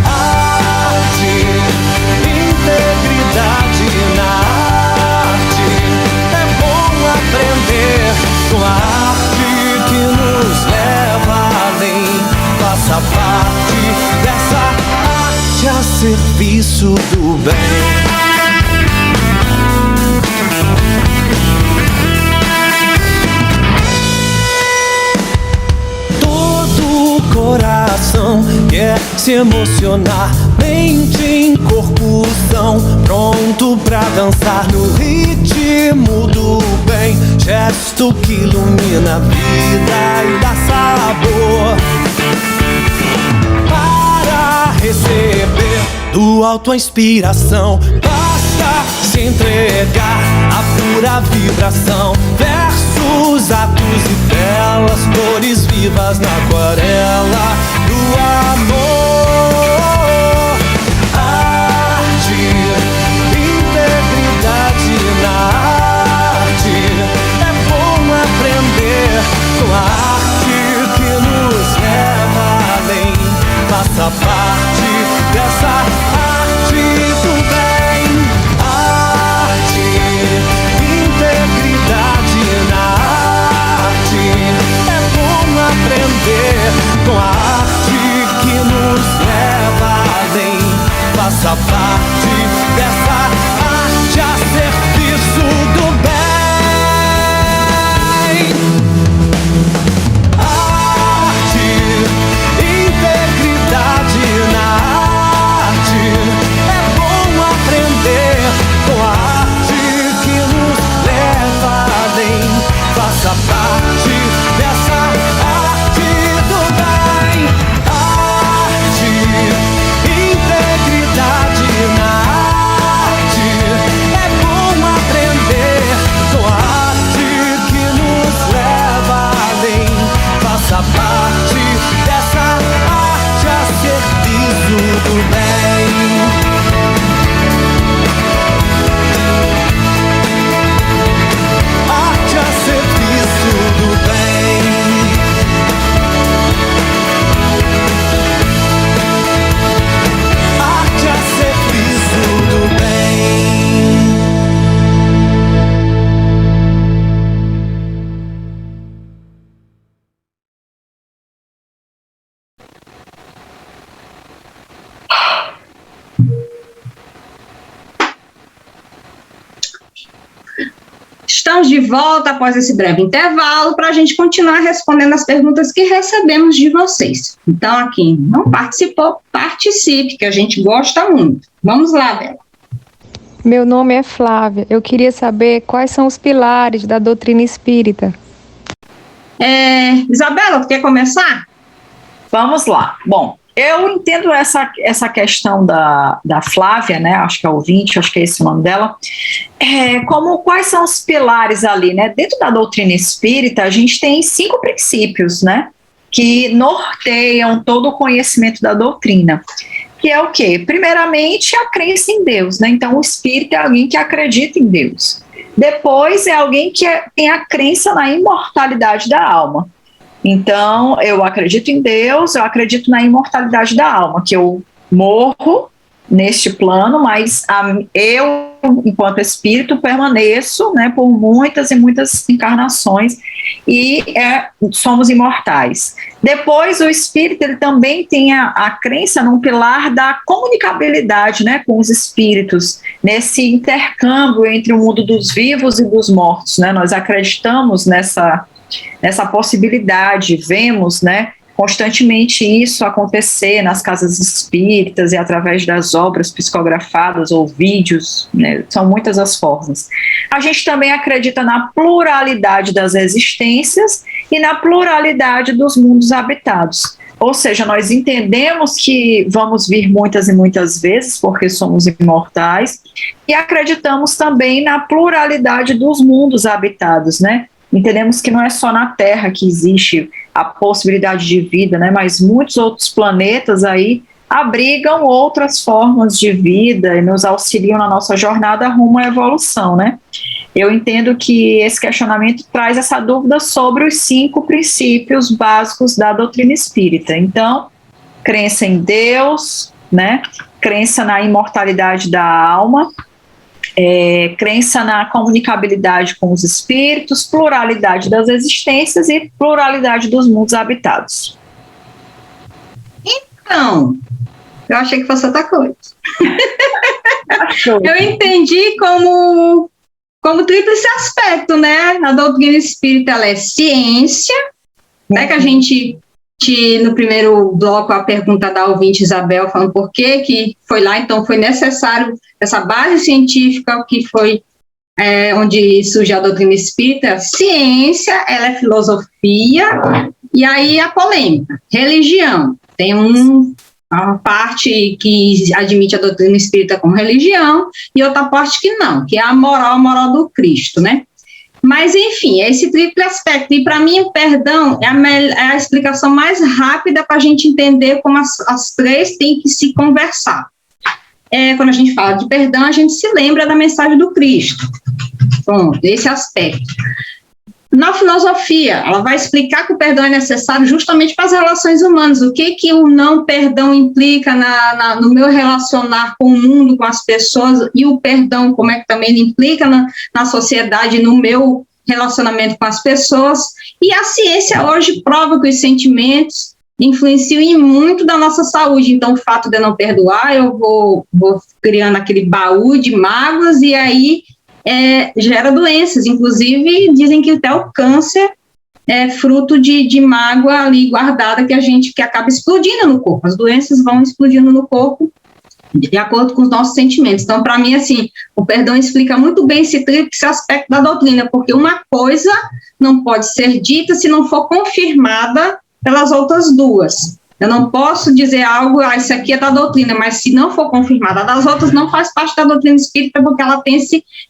Arte, integridade na arte. É bom aprender com a arte que nos leva além. Faça parte dessa arte a serviço do bem. Coração quer se emocionar, mente em corpo são, pronto pra dançar no ritmo do bem, gesto que ilumina a vida e dá sabor. Para receber do alto a inspiração, basta se entregar à pura vibração. Versos, atos e telas, cores vivas na aquarela do amor. Arte, integridade na arte. É bom aprender com a arte que nos leva além. Faça parte dessa arte do bem. Arte, integridade na arte. É bom aprender com a arte que nos leva além. Faça parte dessa arte a serviço do bem. Arte, integridade na arte. É bom aprender com a arte que nos leva além. Faça parte dessa arte do bem. Arte, integridade na arte. É bom aprender com a arte que nos leva além. Faça parte dessa arte a serviço do bem. Arte a serviço do bem. Arte a serviço do bem. Estamos de volta após esse breve intervalo para a gente continuar respondendo as perguntas que recebemos de vocês. Então, aqui não participou, participe, que a gente gosta muito. Vamos lá, Bela. Meu nome é Flávia. Eu queria saber quais são os pilares da doutrina espírita. Isabela, tu quer começar? Vamos lá. Bom, eu entendo essa questão da Flávia, né? Acho que é ouvinte, acho que é esse o nome dela. Como quais são os pilares ali, né? Dentro da doutrina espírita, a gente tem 5 princípios, né? Que norteiam todo o conhecimento da doutrina. Que é o quê? Primeiramente, a crença em Deus, né? Então, o espírita é alguém que acredita em Deus. Depois, é alguém que tem a crença na imortalidade da alma. Então, eu acredito em Deus, eu acredito na imortalidade da alma, que eu morro neste plano, mas eu, enquanto espírito, permaneço, né, por muitas e muitas encarnações e somos imortais. Depois, o espírito ele também tem a crença num pilar da comunicabilidade, né, com os espíritos, nesse intercâmbio entre o mundo dos vivos e dos mortos, né. Nós acreditamos nessa possibilidade, vemos, né, constantemente isso acontecer nas casas espíritas e através das obras psicografadas ou vídeos, né? São muitas as formas. A gente também acredita na pluralidade das existências e na pluralidade dos mundos habitados. Ou seja, nós entendemos que vamos vir muitas e muitas vezes, porque somos imortais, e acreditamos também na pluralidade dos mundos habitados, né? Entendemos que não é só na Terra que existe a possibilidade de vida, né? Mas muitos outros planetas aí abrigam outras formas de vida e nos auxiliam na nossa jornada rumo à evolução, né? Eu entendo que esse questionamento traz essa dúvida sobre os 5 princípios básicos da doutrina espírita. Então, crença em Deus, né? Crença na imortalidade da alma, crença na comunicabilidade com os espíritos, pluralidade das existências e pluralidade dos mundos habitados. Então, eu achei que fosse outra coisa. Eu entendi como tríplice aspecto, né? A doutrina espírita, ela é ciência, né? Que a gente, no primeiro bloco, a pergunta da ouvinte Isabel, falando por que foi lá, então foi necessário essa base científica que foi onde surgiu a doutrina espírita. Ciência, ela é filosofia, e aí a polêmica, religião. Tem uma parte que admite a doutrina espírita como religião e outra parte que não, que é a moral do Cristo, né? Mas, enfim, é esse triplo aspecto. E, para mim, o perdão é a explicação mais rápida para a gente entender como as três têm que se conversar. Quando a gente fala de perdão, a gente se lembra da mensagem do Cristo. Pronto, esse aspecto. Na filosofia, ela vai explicar que o perdão é necessário justamente para as relações humanas. O que o não perdão implica no meu relacionar com o mundo, com as pessoas, e o perdão, como é que também ele implica na sociedade, no meu relacionamento com as pessoas. E a ciência hoje prova que os sentimentos influenciam em muito da nossa saúde. Então, o fato de eu não perdoar, eu vou criando aquele baú de mágoas e aí gera doenças. Inclusive, dizem que até o câncer é fruto de mágoa ali guardada que acaba explodindo no corpo. As doenças vão explodindo no corpo de acordo com os nossos sentimentos. Então, para mim, assim, o perdão explica muito bem esse tríplice aspecto da doutrina, porque uma coisa não pode ser dita se não for confirmada pelas outras duas. Eu não posso dizer algo, isso aqui é da doutrina, mas se não for confirmada das outras, não faz parte da doutrina espírita, porque ela tem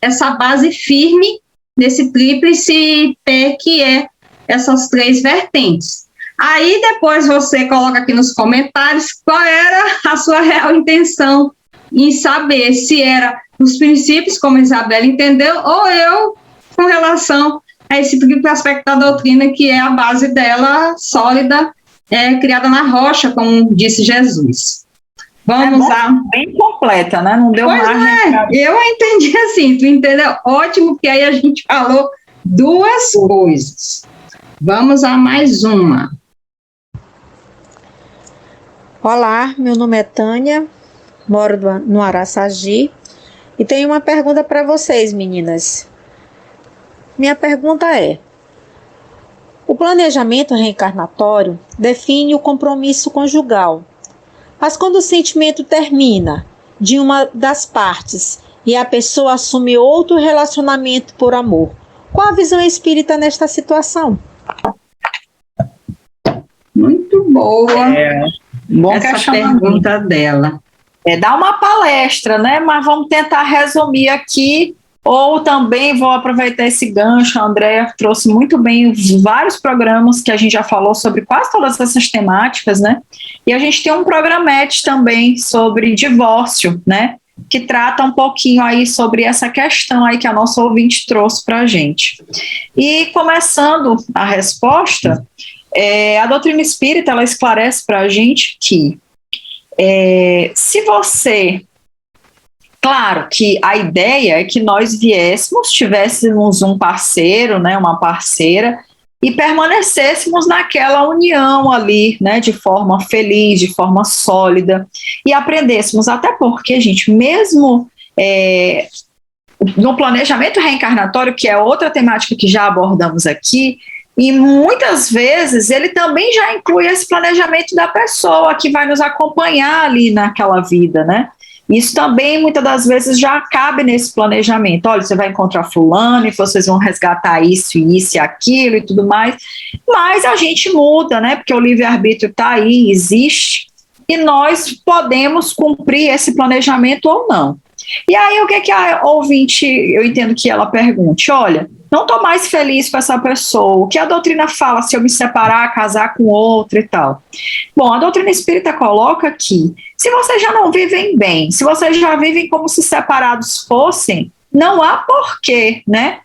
essa base firme nesse tríplice pé que é essas três vertentes. Aí depois você coloca aqui nos comentários qual era a sua real intenção em saber se era os princípios, como a Isabela entendeu, ou eu com relação a esse tríplice aspecto da doutrina, que é a base dela sólida, criada na rocha, como disse Jesus. Vamos lá. Bem completa, né? Não deu margem. Eu entendi assim, tu entendeu? Ótimo, porque aí a gente falou duas coisas. Vamos a mais uma. Olá, meu nome é Tânia, moro no Araçagi e tenho uma pergunta para vocês, meninas. Minha pergunta é: o planejamento reencarnatório define o compromisso conjugal, mas quando o sentimento termina de uma das partes e a pessoa assume outro relacionamento por amor, qual a visão espírita nesta situação? Muito boa bom essa pergunta dela. Dá uma palestra, né? Mas vamos tentar resumir aqui. Ou também vou aproveitar esse gancho, a Andréa trouxe muito bem vários programas que a gente já falou sobre quase todas essas temáticas, né? E a gente tem um programete também sobre divórcio, né? Que trata um pouquinho aí sobre essa questão aí que a nossa ouvinte trouxe para a gente. E começando a resposta, a doutrina espírita, ela esclarece para a gente que se você... Claro que a ideia é que nós tivéssemos um parceiro, né, uma parceira, e permanecêssemos naquela união ali, né, de forma feliz, de forma sólida, e aprendêssemos, até porque, gente, mesmo no planejamento reencarnatório, que é outra temática que já abordamos aqui, E muitas vezes ele também já inclui esse planejamento da pessoa que vai nos acompanhar ali naquela vida, né? Isso também, muitas das vezes, já cabe nesse planejamento. Olha, você vai encontrar fulano e vocês vão resgatar isso e aquilo e tudo mais. Mas a gente muda, né? Porque o livre-arbítrio está aí, existe, e nós podemos cumprir esse planejamento ou não. E aí, o que a ouvinte, eu entendo que ela pergunte, olha, não estou mais feliz com essa pessoa, o que a doutrina fala se eu me separar, casar com outro e tal? Bom, a doutrina espírita coloca que, se vocês já não vivem bem, se vocês já vivem como se separados fossem, não há porquê, né,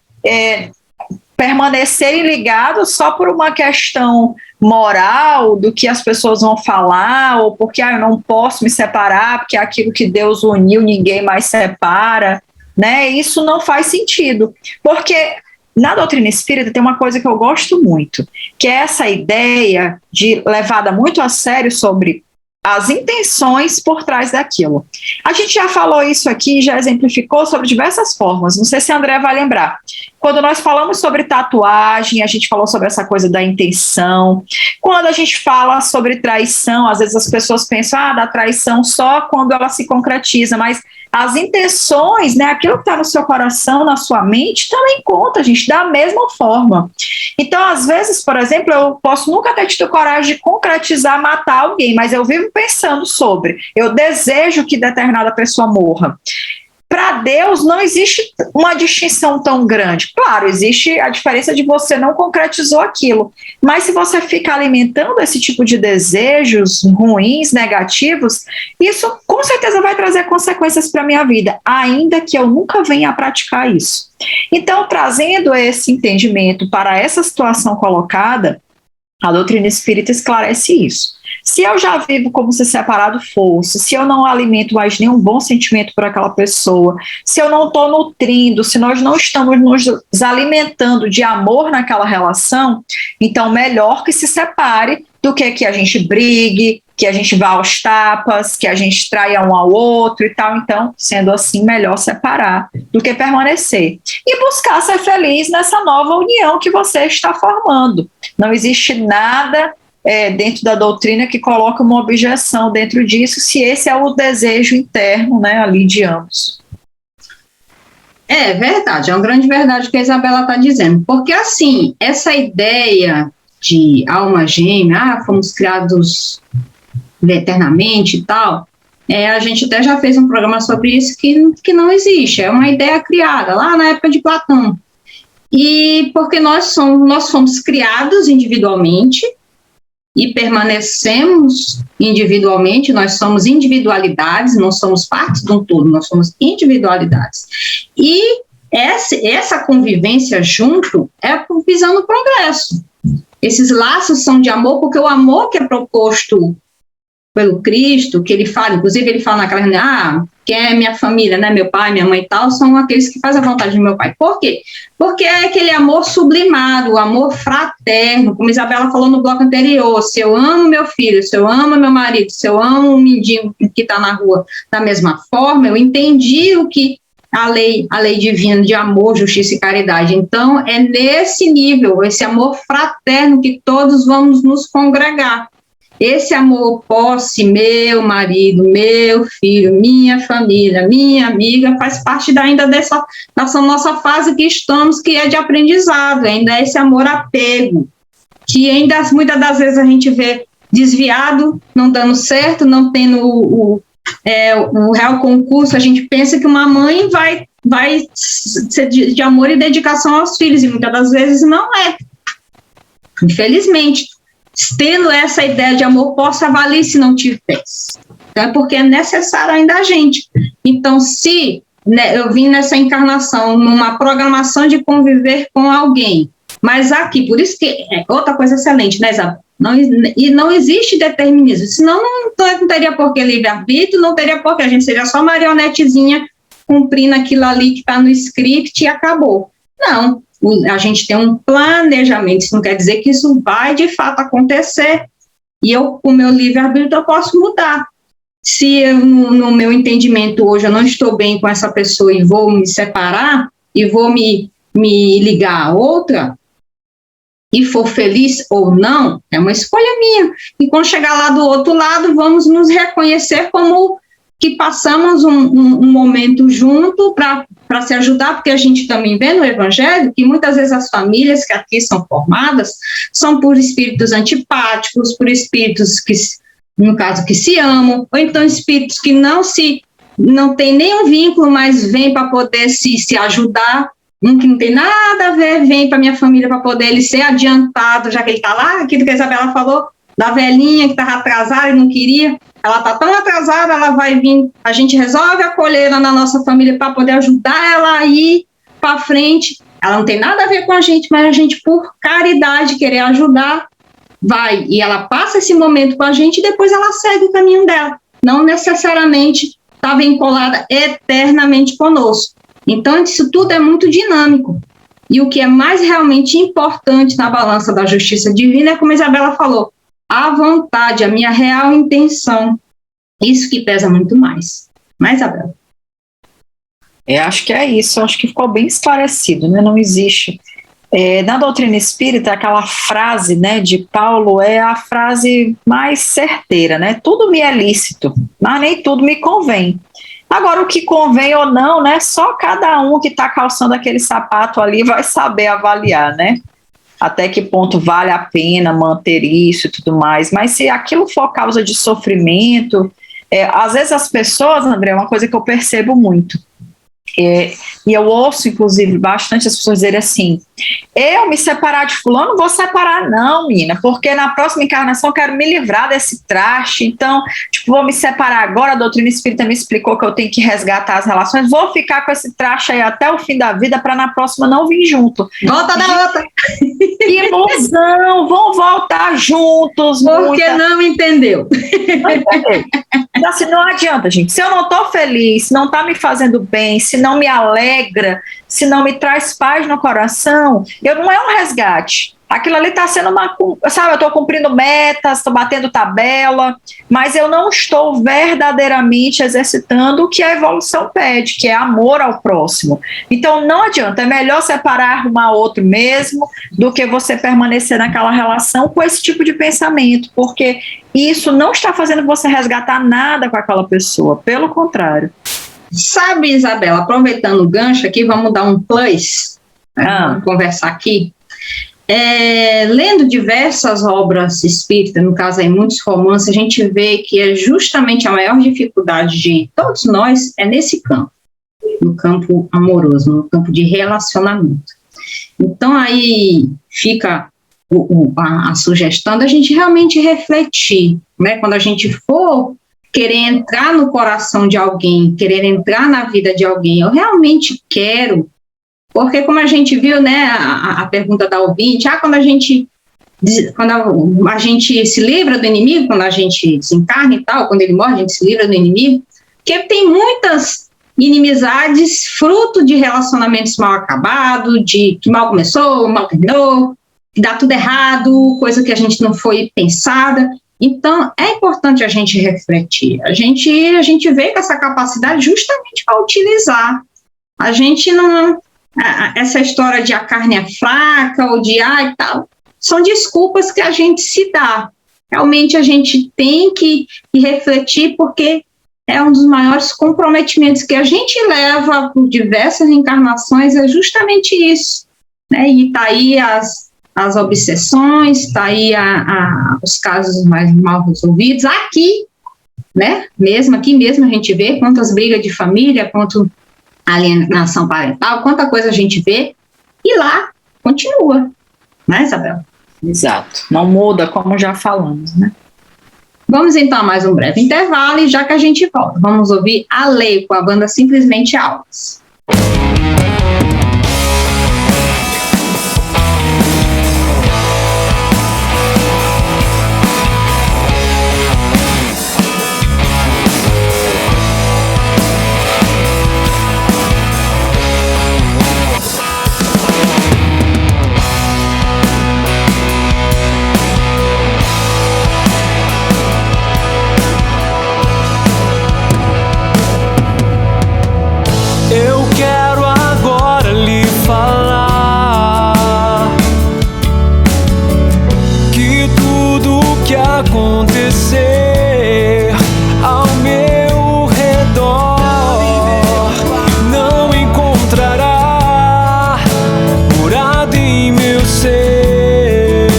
permanecerem ligados só por uma questão moral do que as pessoas vão falar, ou porque eu não posso me separar, porque aquilo que Deus uniu ninguém mais separa, né? Isso não faz sentido, porque na doutrina espírita tem uma coisa que eu gosto muito, que é essa ideia de levada muito a sério sobre as intenções por trás daquilo. A gente já falou isso aqui, já exemplificou sobre diversas formas, não sei se a André vai lembrar. Quando nós falamos sobre tatuagem, a gente falou sobre essa coisa da intenção. Quando a gente fala sobre traição, às vezes as pessoas pensam, da traição só quando ela se concretiza, mas as intenções, né, aquilo que está no seu coração, na sua mente, também conta, gente, da mesma forma. Então, às vezes, por exemplo, eu posso nunca ter tido coragem de concretizar, matar alguém, mas eu vivo pensando sobre, eu desejo que determinada pessoa morra. Para Deus não existe uma distinção tão grande. Claro, existe a diferença de você não concretizou aquilo, mas se você fica alimentando esse tipo de desejos ruins, negativos, isso com certeza vai trazer consequências para a minha vida, ainda que eu nunca venha a praticar isso. Então, trazendo esse entendimento para essa situação colocada, a doutrina espírita esclarece isso. Se eu já vivo como se separado fosse, se eu não alimento mais nenhum bom sentimento por aquela pessoa, se eu não estou nutrindo, se nós não estamos nos alimentando de amor naquela relação, então melhor que se separe do que a gente brigue, que a gente vá aos tapas, que a gente traia um ao outro e tal. Então, sendo assim, melhor separar do que permanecer. E buscar ser feliz nessa nova união que você está formando. Não existe nada dentro da doutrina que coloca uma objeção dentro disso, se esse é o desejo interno, né, ali de ambos. É verdade, é uma grande verdade que a Isabela está dizendo, porque assim, essa ideia de alma gêmea, fomos criados eternamente e tal, a gente até já fez um programa sobre isso que não existe, é uma ideia criada lá na época de Platão, e porque nós fomos criados individualmente, e permanecemos individualmente, nós somos individualidades, não somos partes de um todo, nós somos individualidades. E essa convivência junto é visando o progresso. Esses laços são de amor, porque o amor que é proposto pelo Cristo, que ele fala, inclusive ele fala naquela reunião, quem é minha família, né, meu pai, minha mãe e tal, são aqueles que fazem a vontade do meu pai. Por quê? Porque é aquele amor sublimado, o amor fraterno, como Isabela falou no bloco anterior, se eu amo meu filho, se eu amo meu marido, se eu amo um mendigo que está na rua da mesma forma, eu entendi o que a lei divina de amor, justiça e caridade. Então, é nesse nível, esse amor fraterno que todos vamos nos congregar. Esse amor posse, meu marido, meu filho, minha família, minha amiga, faz parte ainda dessa nossa fase que estamos, que é de aprendizado, ainda é esse amor apego, que ainda muitas das vezes a gente vê desviado, não dando certo, não tendo o real concurso. A gente pensa que uma mãe vai ser de amor e dedicação aos filhos, e muitas das vezes não é, infelizmente. Tendo essa ideia de amor, posso avaliar se não tivesse. Então, é porque é necessário ainda a gente. Então, se eu vim nessa encarnação, numa programação de conviver com alguém, mas aqui, por isso que é outra coisa excelente, né, Isabel? Não existe determinismo, senão não teria por que livre-arbítrio, não teria por que a gente seria só marionetezinha cumprindo aquilo ali que está no script e acabou. Não. A gente tem um planejamento, isso não quer dizer que isso vai de fato acontecer, e eu, com o meu livre-arbítrio, eu posso mudar. Se eu, no meu entendimento hoje, eu não estou bem com essa pessoa e vou me separar, e vou me ligar a outra, e for feliz ou não, é uma escolha minha. E quando chegar lá do outro lado, vamos nos reconhecer como que passamos um momento junto para se ajudar, porque a gente também vê no Evangelho que muitas vezes as famílias que aqui são formadas são por espíritos antipáticos, por espíritos que, no caso, que se amam, ou então espíritos que não tem nenhum vínculo, mas vêm para poder se ajudar. Um que não tem nada a ver, vem para minha família para poder ele ser adiantado, já que ele está lá, aquilo que a Isabela falou, da velhinha que estava atrasada e não queria, ela está tão atrasada, ela vai vir, a gente resolve acolher ela na nossa família para poder ajudar ela a ir para frente. Ela não tem nada a ver com a gente, mas a gente, por caridade, querer ajudar, vai, e ela passa esse momento com a gente e depois ela segue o caminho dela, não necessariamente está vinculada eternamente conosco. Então, isso tudo é muito dinâmico. E o que é mais realmente importante na balança da justiça divina é, como a Isabela falou, a vontade, a minha real intenção. Isso que pesa muito mais. Mas, Isabela? Acho que é isso. Acho que ficou bem esclarecido, né? Não existe. Na doutrina espírita, aquela frase, né, de Paulo é a frase mais certeira, né? Tudo me é lícito, mas nem tudo me convém. Agora, o que convém ou não, né, só cada um que está calçando aquele sapato ali vai saber avaliar, né? Até que ponto vale a pena manter isso e tudo mais. Mas se aquilo for causa de sofrimento, às vezes as pessoas, André, é uma coisa que eu percebo muito, e eu ouço, inclusive, bastante as pessoas dizerem assim: eu me separar de fulano, não vou separar não, menina, porque na próxima encarnação eu quero me livrar desse traste, então, vou me separar agora. A doutrina espírita me explicou que eu tenho que resgatar as relações, vou ficar com esse traste aí até o fim da vida para na próxima não vir junto. Volta da outra! Que ilusão, vão voltar juntos. Porque não entendeu. Não entendeu. Então, assim, não adianta, gente. Se eu não estou feliz, se não está me fazendo bem, se não me alegra, se não me traz paz no coração, não é um resgate. Aquilo ali está sendo sabe, eu estou cumprindo metas, estou batendo tabela, mas eu não estou verdadeiramente exercitando o que a evolução pede, que é amor ao próximo. Então não adianta, é melhor separar, arrumar outro mesmo, do que você permanecer naquela relação com esse tipo de pensamento, porque isso não está fazendo você resgatar nada com aquela pessoa, pelo contrário. Sabe, Isabela, aproveitando o gancho aqui, vamos dar um plus, né, vamos conversar aqui. Lendo diversas obras espíritas, no caso aí muitos romances, a gente vê que é justamente a maior dificuldade de todos nós é nesse campo, no campo amoroso, no campo de relacionamento. Então aí fica a sugestão da gente realmente refletir, né, quando a gente for querer entrar no coração de alguém, querer entrar na vida de alguém, eu realmente quero. Porque como a gente viu, né, a pergunta da ouvinte, quando a gente se livra do inimigo, quando a gente desencarna e tal, quando ele morre, a gente se livra do inimigo, porque tem muitas inimizades fruto de relacionamentos mal acabados, que mal começou, mal terminou, que dá tudo errado, coisa que a gente não foi pensada. Então, é importante a gente refletir. A gente veio com essa capacidade justamente para utilizar. A gente não... Essa história de a carne é fraca ou de e tal, são desculpas que a gente se dá. Realmente a gente tem que refletir, porque é um dos maiores comprometimentos que a gente leva por diversas encarnações, é justamente isso, né? E está aí as obsessões, está aí os casos mais mal resolvidos, aqui, né? Aqui mesmo a gente vê quantas brigas de família, quanto alienação parental, quanta coisa a gente vê, e lá continua, né, Isabel? Exato, não muda, como já falamos, né? Vamos então a mais um breve intervalo, e já que a gente volta, vamos ouvir a Lei com a banda Simplesmente Almas. que acontecer ao meu redor não encontrará morada em meu ser,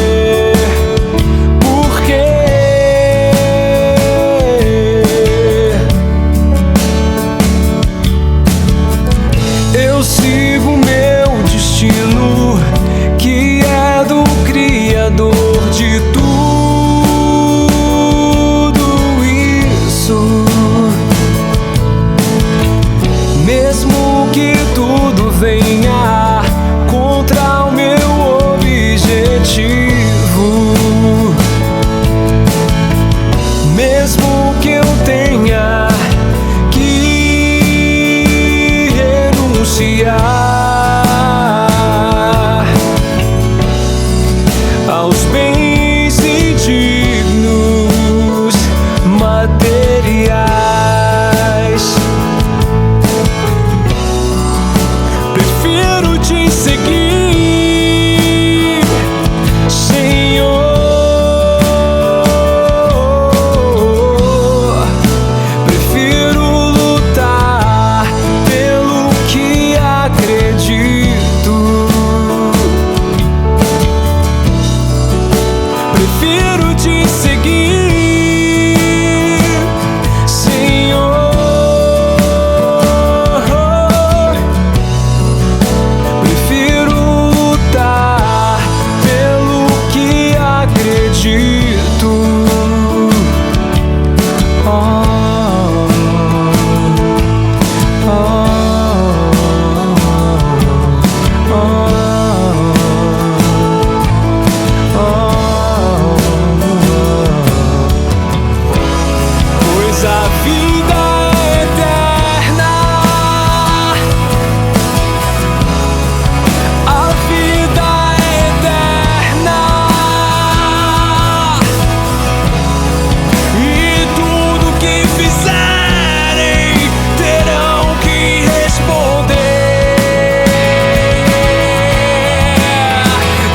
porque eu sigo meu destino, que é do Criador de tudo isso. Mesmo que tudo venha contra o meu objetivo, mesmo que eu tenha que renunciar aos bens indignos materiais, prefiro te seguir, Senhor. Prefiro lutar pelo que acredito. Prefiro te seguir, Senhor. Prefiro lutar pelo que acredito. Oh, oh, oh, pois a vida é eterna, a vida é eterna, e tudo que fizerem terão que responder.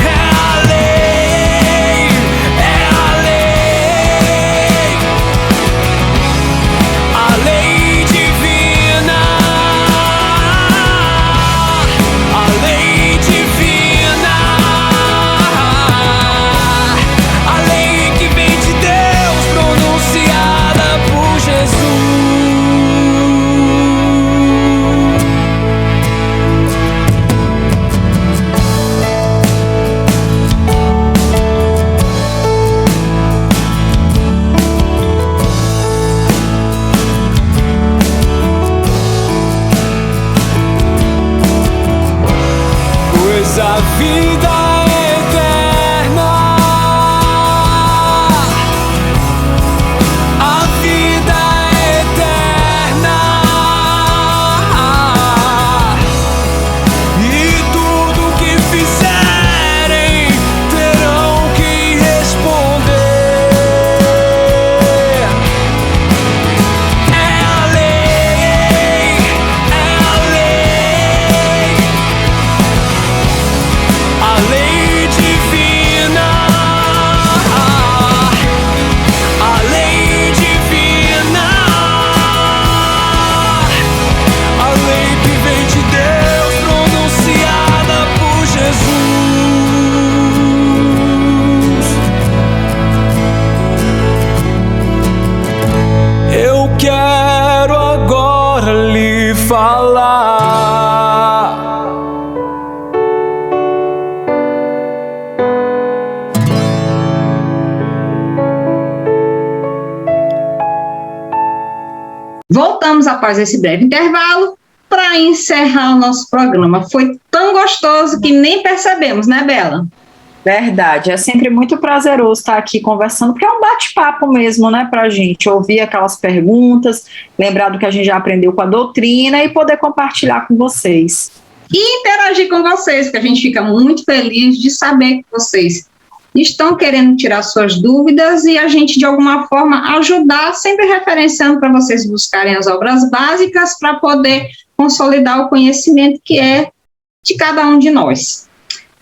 É a lei, é a lei, a lei divina, a lei divina, a lei que vem de Deus, pronunciada por Jesus. Pois a vida é eterna, a vida é eterna, e tudo que fizerem terão que responder. É a lei, é a lei, a lei divina, a lei divina, a lei que vem de Deus, pronunciada por Jesus. Eu quero agora lhe falar. Voltamos após esse breve intervalo para encerrar o nosso programa. Foi tão gostoso que nem percebemos, né, Bela? Verdade, é sempre muito prazeroso estar aqui conversando, porque é um bate-papo mesmo, né, pra gente ouvir aquelas perguntas, lembrar do que a gente já aprendeu com a doutrina e poder compartilhar com vocês. E interagir com vocês, porque a gente fica muito feliz de saber que vocês estão querendo tirar suas dúvidas e a gente, de alguma forma, ajudar, sempre referenciando para vocês buscarem as obras básicas para poder consolidar o conhecimento que é de cada um de nós.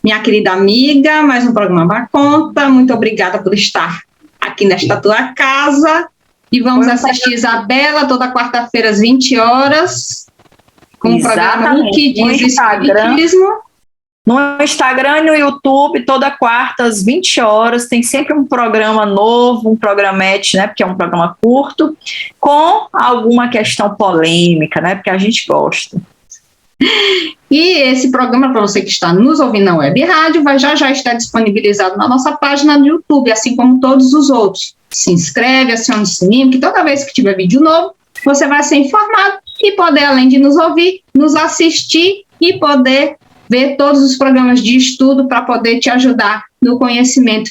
Minha querida amiga, mais um programa da conta, muito obrigada por estar aqui aqui nesta tua casa. E vamos assistir Isabela toda quarta-feira às 20 horas, com o programa O Que Diz Espiritismo. No Instagram e no YouTube, toda quarta às 20 horas, tem sempre um programa novo, um programete, né, porque é um programa curto, com alguma questão polêmica, né, porque a gente gosta. E esse programa, para você que está nos ouvindo na web rádio, vai já estar disponibilizado na nossa página no YouTube, assim como todos os outros. Se inscreve, aciona o sininho, que toda vez que tiver vídeo novo, você vai ser informado e poder, além de nos ouvir, nos assistir e poder ver todos os programas de estudo para poder te ajudar no conhecimento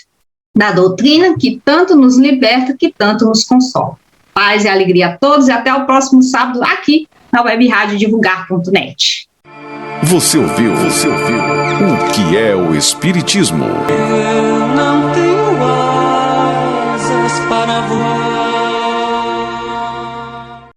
da doutrina, que tanto nos liberta, que tanto nos consola. Paz e alegria a todos e até o próximo sábado aqui na web rádio divulgar.net. Você ouviu o que é o Espiritismo? Eu não